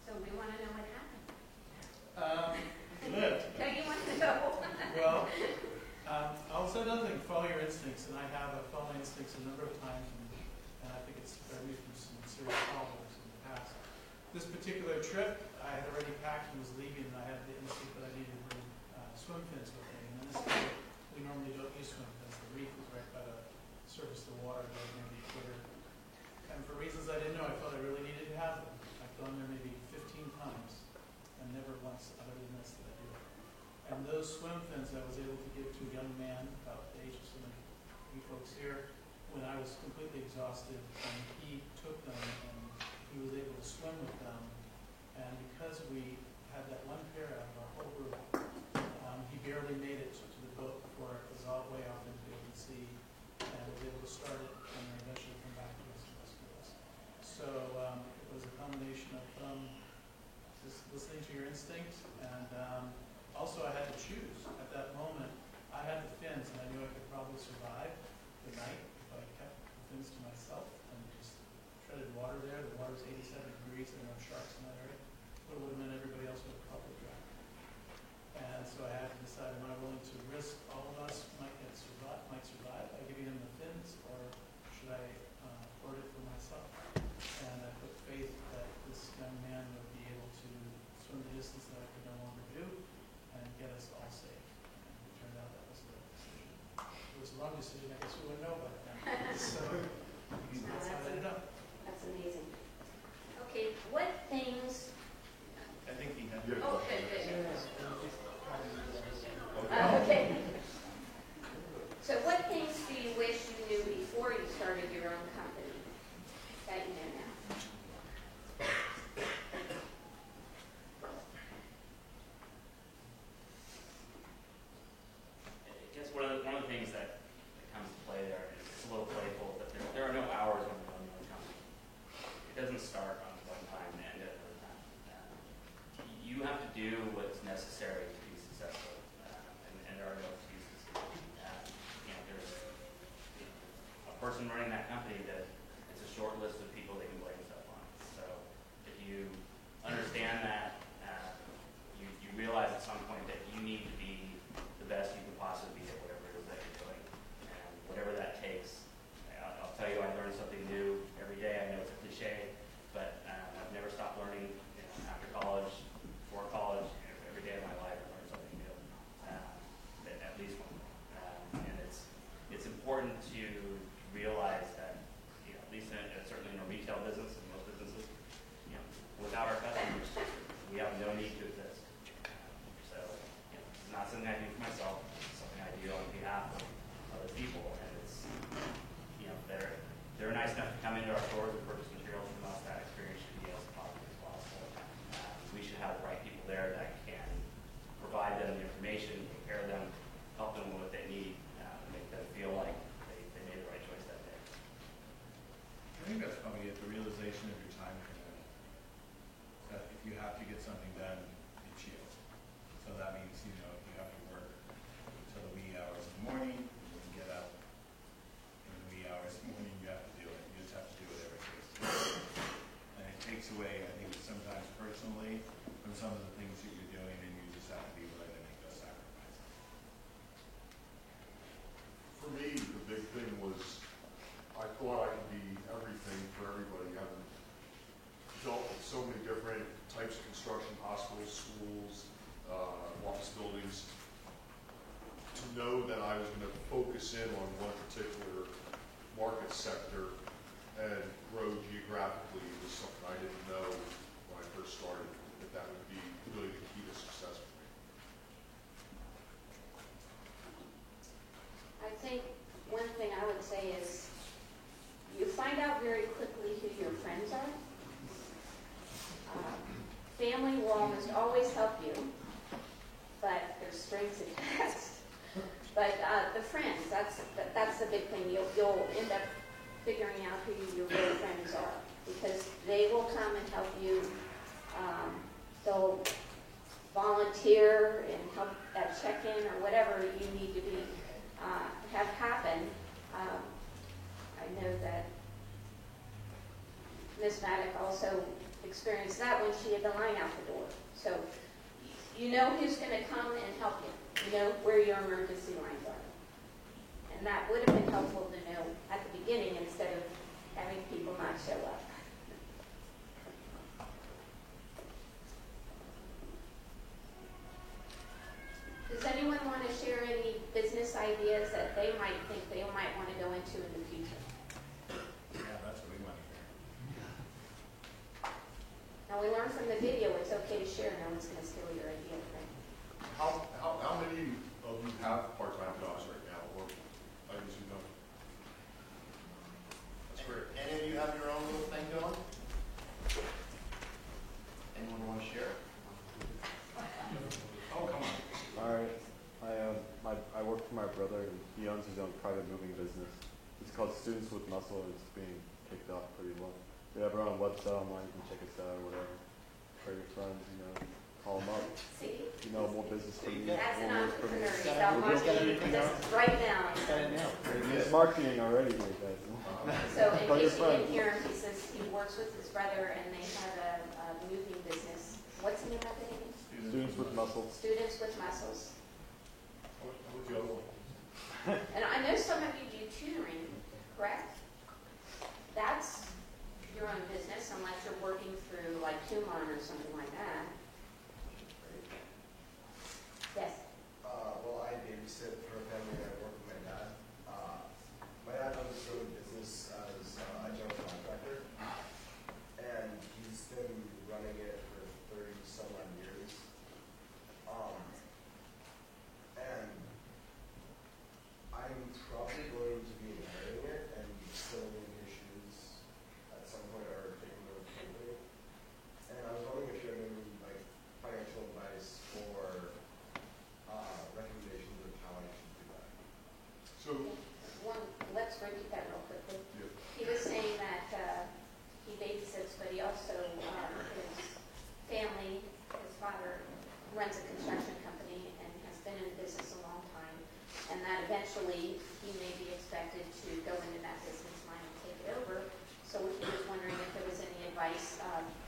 So we want to know what happened. Lived. So you want to know? Well, I'll say another thing, follow your instincts, and I have followed my instincts a number of times, and I think it's spared me from some serious problems in the past. This particular trip, I had already packed and was leaving, and I had the instinct that I needed to bring swim fins with me. And in this case, we normally don't use swim fins. The reef is right by the surface of the water, right near the equator. And for reasons I didn't know, I felt I really needed to have them. I've gone there maybe 15 times, and never once, other than this, did I do it. And those swim fins I was able to give to a young man about the age of some of you folks here when I was completely exhausted, and he took them and he was able to swim with them. And because we had that one pair out of our whole group, he barely made it to the boat before it was all the way off into the open sea, and was able to start it and then eventually come back to us and rescue us. So it was a combination of just listening to your instinct, and also I had to choose. At that moment, I had the fins, and I knew I could probably survive the night if I kept the fins to myself and just treaded water there. The water's 87 degrees, there are no sharks in that area. But it would have meant everybody else would have probably drowned. And so I had to decide, am I willing to risk all of us might survive by giving them the fins, or should I hoard it for myself? And I put faith that this young man would be able to swim the distance that I could no longer do and get us all safe. And it turned out that was the decision. It was the wrong decision, I guess we wouldn't know about that. So that's how it ended up. That's amazing. Okay, what things... I think he had. Oh, good. Okay. So what things do you wish you knew before you started your own company that you know now? I guess one of the things that comes to play there is it's a little playful, but there are no hours when you run your own company. It doesn't start on one time and end at another time. You have to do what's necessary to be successful, and there are no excuses. There's a person running that company that it's a short list of people they can blame stuff on. So if you understand that, you realize at some point that you need to be the best you can possibly be at whatever it is that you're doing, and whatever that takes. I'll tell you, I learn something new every day. I know it's a cliche, but I've never stopped learning. After college, before college, every day of my life I learn something new, at least one. And it's important to realize that, at least certainly in a retail business and most businesses, without our customers, we have no need to exist. So it's not something I do for myself. It's something I do on behalf of other people, and it's they're nice enough to come into our stores and purchase materials from us. That experience should be as positive as possible. We should have the right people there that can provide them the information, prepare them, help them with what they need, make them feel like they made the right choice that day. I think that's probably it, the realization of your time commitment. That if you have to get something done, it's you. So that means, you have to work until the wee hours of the morning, and then get up in the wee hours of the morning, you have to do it. You just have to do whatever it takes to do it. And it takes away, I think, sometimes personally, from some of the things that you're doing, and you just have to be willing to make those sacrifices. For me, the big thing was I thought I could be everything for everybody. Having dealt with so many different types types of construction, hospitals, schools, office buildings. To know that I was going to focus in on one particular market sector and grow geographically was something I didn't know when I first started, that would be really the key to success for me. I think one thing I would say is you find out very quickly who your friends are. Family will almost always help you, but there's strings attached. But the friends, that's the big thing. You'll end up figuring out who your real friends are, because they will come and help you. They'll volunteer and help at check-in or whatever you need to be have happen. I know that Ms. Maddock also experienced that when she had the line out the door. So you know who's going to come and help you. You know where your emergency lines are. And that would have been helpful to know at the beginning instead of having people not show up. Does anyone want to share any business ideas that they might think they might want to go into in the future? Yeah, that's what we want to hear. Now we learned from the video it's okay to share. No one's going to steal your idea, right? How many of you have part-time jobs right now, or I usually don't? That's great. Any of you have your own little thing going? Anyone want to share? Oh, come on. All right. I work for my brother, and he owns his own private moving business. It's called Students with Muscle, and it's being kicked off pretty well. We have our own website online. You can check us out or whatever. For your friends, call them up. See? More business for you. That's an more work for me. entrepreneur. Self-marketing this right now. There's marketing already, you guys. So in Tell your case you friends. didn't hear him, he says he works with his brother and they have a moving business. What's the name of it? Students with Muscles. Students with Muscles. What's the other one? And I know some of you do tutoring, correct? That's your own business unless you're working through like Kumon or something like that. Yes. Well, I babysit for a family and I work with my dad. My dad owns his own business as a general contractor, and he's been running it for 30-some odd years. And I'm probably going to be inheriting it and filling in his shoes at some point or taking over the company. And I was wondering if you have any financial advice or recommendations of how I should do that. So, Let's repeat that real quickly. yeah. He was saying that he babysits, but he also, his family, his father runs a construction company and has been in business a long time, and that eventually he may be expected to go into that business line and take it over. So he was wondering if there was any advice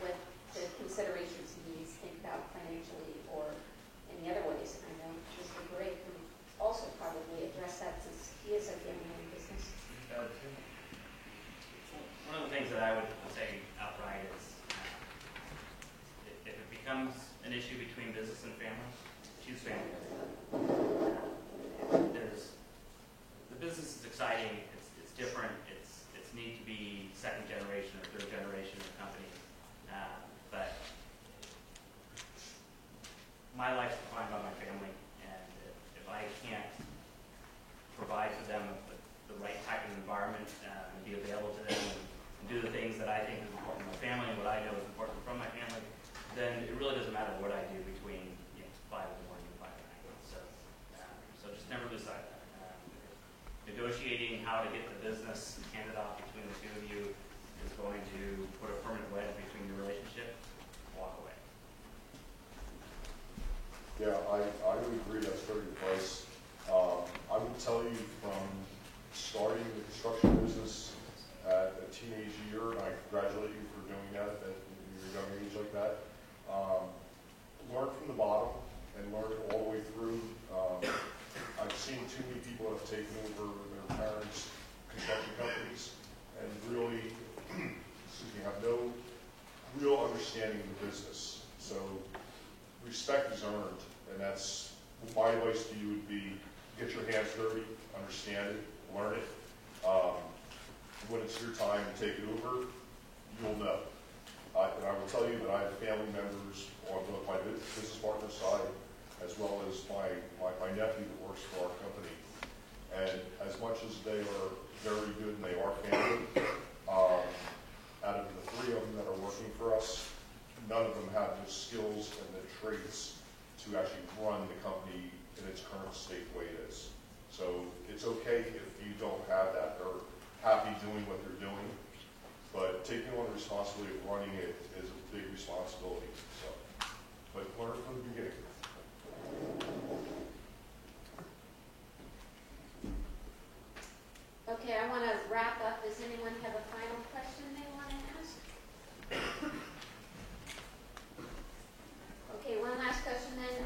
with the considerations he needs to think about financially or any other ways. I know Mr. Gray can also probably address that since he is a family-owned business. One of the things that I would say outright is if it becomes an issue between business and family, choose family. The business is exciting, it's different, it's neat to be second generation or third generation of the company. But my life's defined by my family, and if I can't provide for them the right type of environment and be available to them and do the things that I think is important to my family and what I know is important from my family, then it really doesn't matter what I do between 5 in the morning and 5 at night. So just never lose sight of that. Negotiating how to get the business handed off between the two of you is going to put a permanent wedge between your relationship. Walk away. Yeah, I would agree. That's great advice. I would tell you from starting the construction business at a teenage year, and I congratulate you for doing that at your young age like that. Learn from the bottom and learn it all the way through. I've seen too many people have taken over their parents' construction companies and really, have no real understanding of the business. respect is earned, and that's, my advice to you would be, get your hands dirty, understand it, learn it. When it's your time to take it over, you'll know. And I will tell you that I have family members on both my business partner side, as well as my nephew that works for our company. And as much as they are very good and they are family, out of the three of them that are working for us, none of them have the skills and the traits to actually run the company in its current state the way it is. So it's okay if you don't have that. They're happy doing what they're doing, but taking on the responsibility of running it is a big responsibility. So, but learn from the beginning. Okay, I want to wrap up. Does anyone have a final question they want to ask? Okay, one last question then.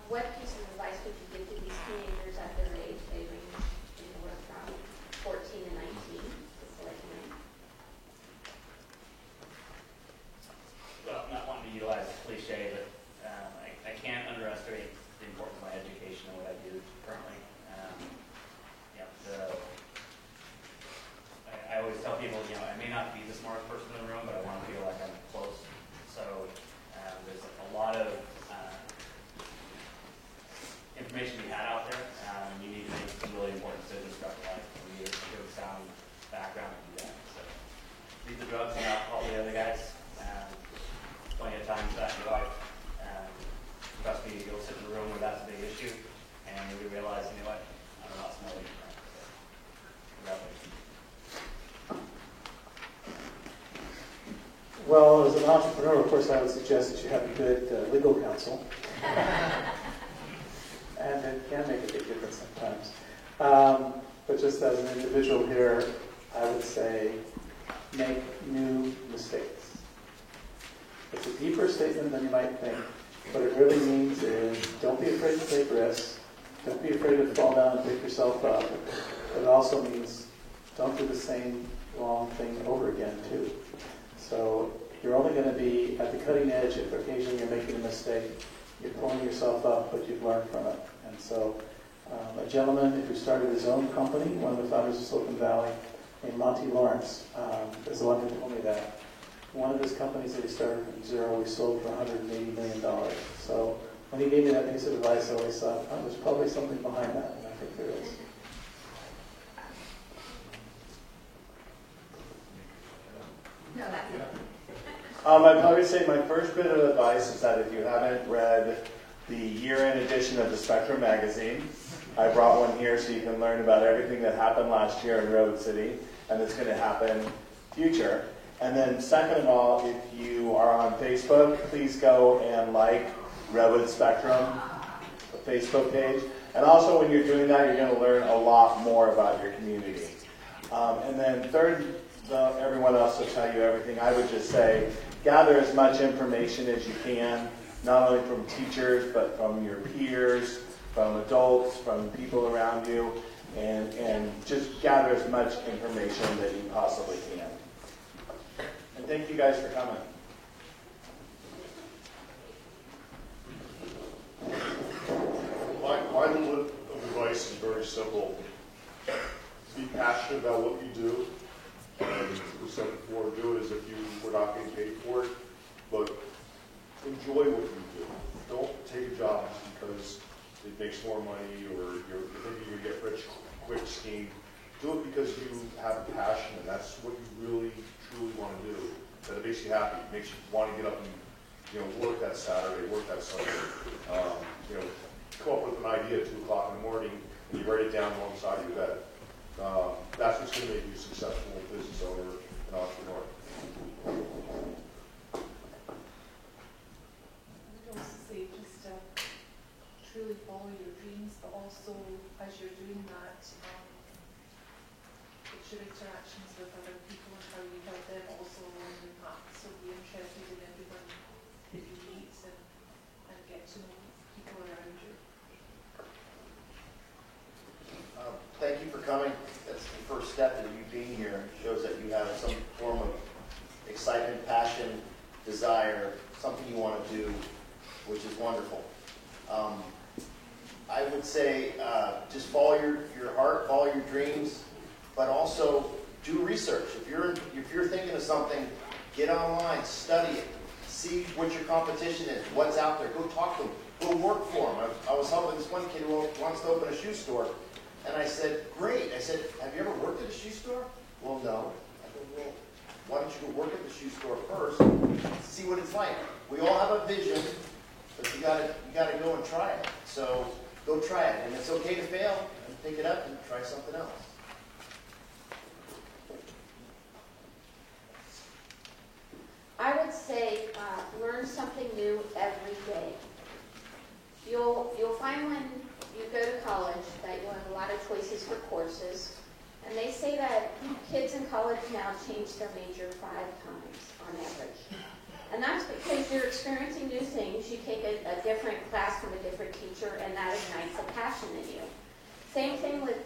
What piece of advice would you give to these teenagers at their age? They range anywhere from 14 to 19. Just to let you know. Well, not wanting to utilize a cliche, but I can't underestimate the importance of my education and what I do currently. I always tell people, I may not be the smartest person in the room, but I want to feel like I'm close. So there's a lot of information to be had out there. You need to make some really important decisions throughout your life. You need a good, sound background to do that. So leave the drugs and alcohol the other guys. Plenty of times that in your life. Trust me, you'll sit in a room where that's a big issue, and you realize, you know what, I'm not smelling it. Congratulations. Well, as an entrepreneur, of course, I would suggest that you have a good legal counsel. And it can make a big difference sometimes. But just as an individual here, I would say make new mistakes. It's a deeper statement than you might think. What it really means is don't be afraid to take risks. Don't be afraid to fall down and pick yourself up. But it also means don't do the same wrong thing over again, too. So you're only going to be at the cutting edge if occasionally you're making a mistake. You're pulling yourself up, but you've learned from it. And so a gentleman who started his own company, one of the founders of Silicon Valley, named Monty Lawrence, is the one who told me that. One of his companies that he started from zero, we sold for $180 million. So when he gave me that piece of advice, I always thought, oh, there's probably something behind that, and I think there is. No, that's it. I'd probably say my first bit of advice is that if you haven't read the year-end edition of the Spectrum magazine, I brought one here so you can learn about everything that happened last year in Redwood City and that's going to happen future. And then second of all, if you are on Facebook, please go and like Redwood Spectrum, the Facebook page. And also when you're doing that, you're going to learn a lot more about your community. And then third, everyone else will tell you everything. I would just say gather as much information as you can, not only from teachers, but from your peers, from adults, from people around you, and just gather as much information that you possibly can. And thank you guys for coming. My little advice is very simple. Be passionate about what you do. And we said before, do it as if you were not getting paid for it. But enjoy what you do. Don't take a job just because it makes more money or you're thinking you're going to get rich quick scheme. Do it because you have a passion and that's what you really, truly want to do. That it makes you happy. It makes you want to get up and work that Saturday, work that Sunday. Come up with an idea at 2 o'clock in the morning and you write it down alongside your bed. That's what's going to make you a successful business owner and entrepreneur. I would also say just truly follow your dreams, but also as you're doing that, it's your interactions with other people and how you help them also along your path. So be interested in everyone that you meet and get to know people around you. Thank you for coming. That's the first step of you being here. It shows that you have some form of excitement, passion, desire, something you want to do, which is wonderful. I would say just follow your heart, follow your dreams, but also do research. If you're thinking of something, get online, study it, see what your competition is, what's out there. Go talk to them. Go work for them. I was helping this one kid who wants to open a shoe store, and I said, great. I said, have you ever worked at a shoe store? Well, no. I said, well, why don't you go work at the shoe store first, see what it's like. We all have a vision, but you gotta go and try it. So go try it, and it's okay to fail, and pick it up and try something else. I would say learn something new every day. You'll find when you go to college that you'll have a lot of choices for courses. And they say that kids in college now change their major 5 times on average. And that's because you're experiencing new things. You take a different class from a different teacher, and that ignites a passion in you. Same thing with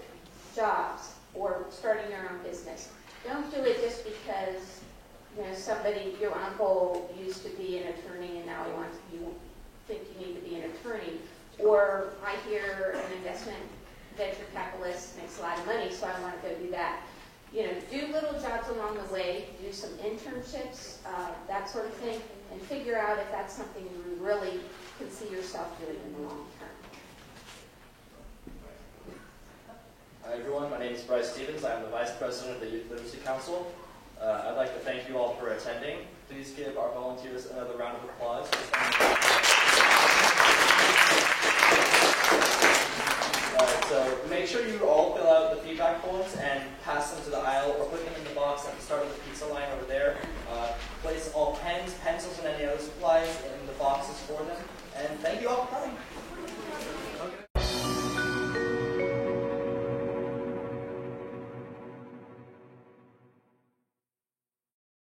jobs or starting your own business. Don't do it just because somebody, your uncle used to be an attorney and now you think you need to be an attorney. Or I hear an investment venture capitalist makes a lot of money, so I want to go do that. Do little jobs along the way, do some internships, that sort of thing, and figure out if that's something you really can see yourself doing in the long term. Hi everyone, my name is Bryce Stevens. I'm the Vice President of the Youth Literacy Council. I'd like to thank you all for attending. Please give our volunteers another round of applause. So make sure you all fill out the feedback forms and pass them to the aisle or put them in the box at the start of the pizza line over there. Place all pens, pencils, and any other supplies in the boxes for them.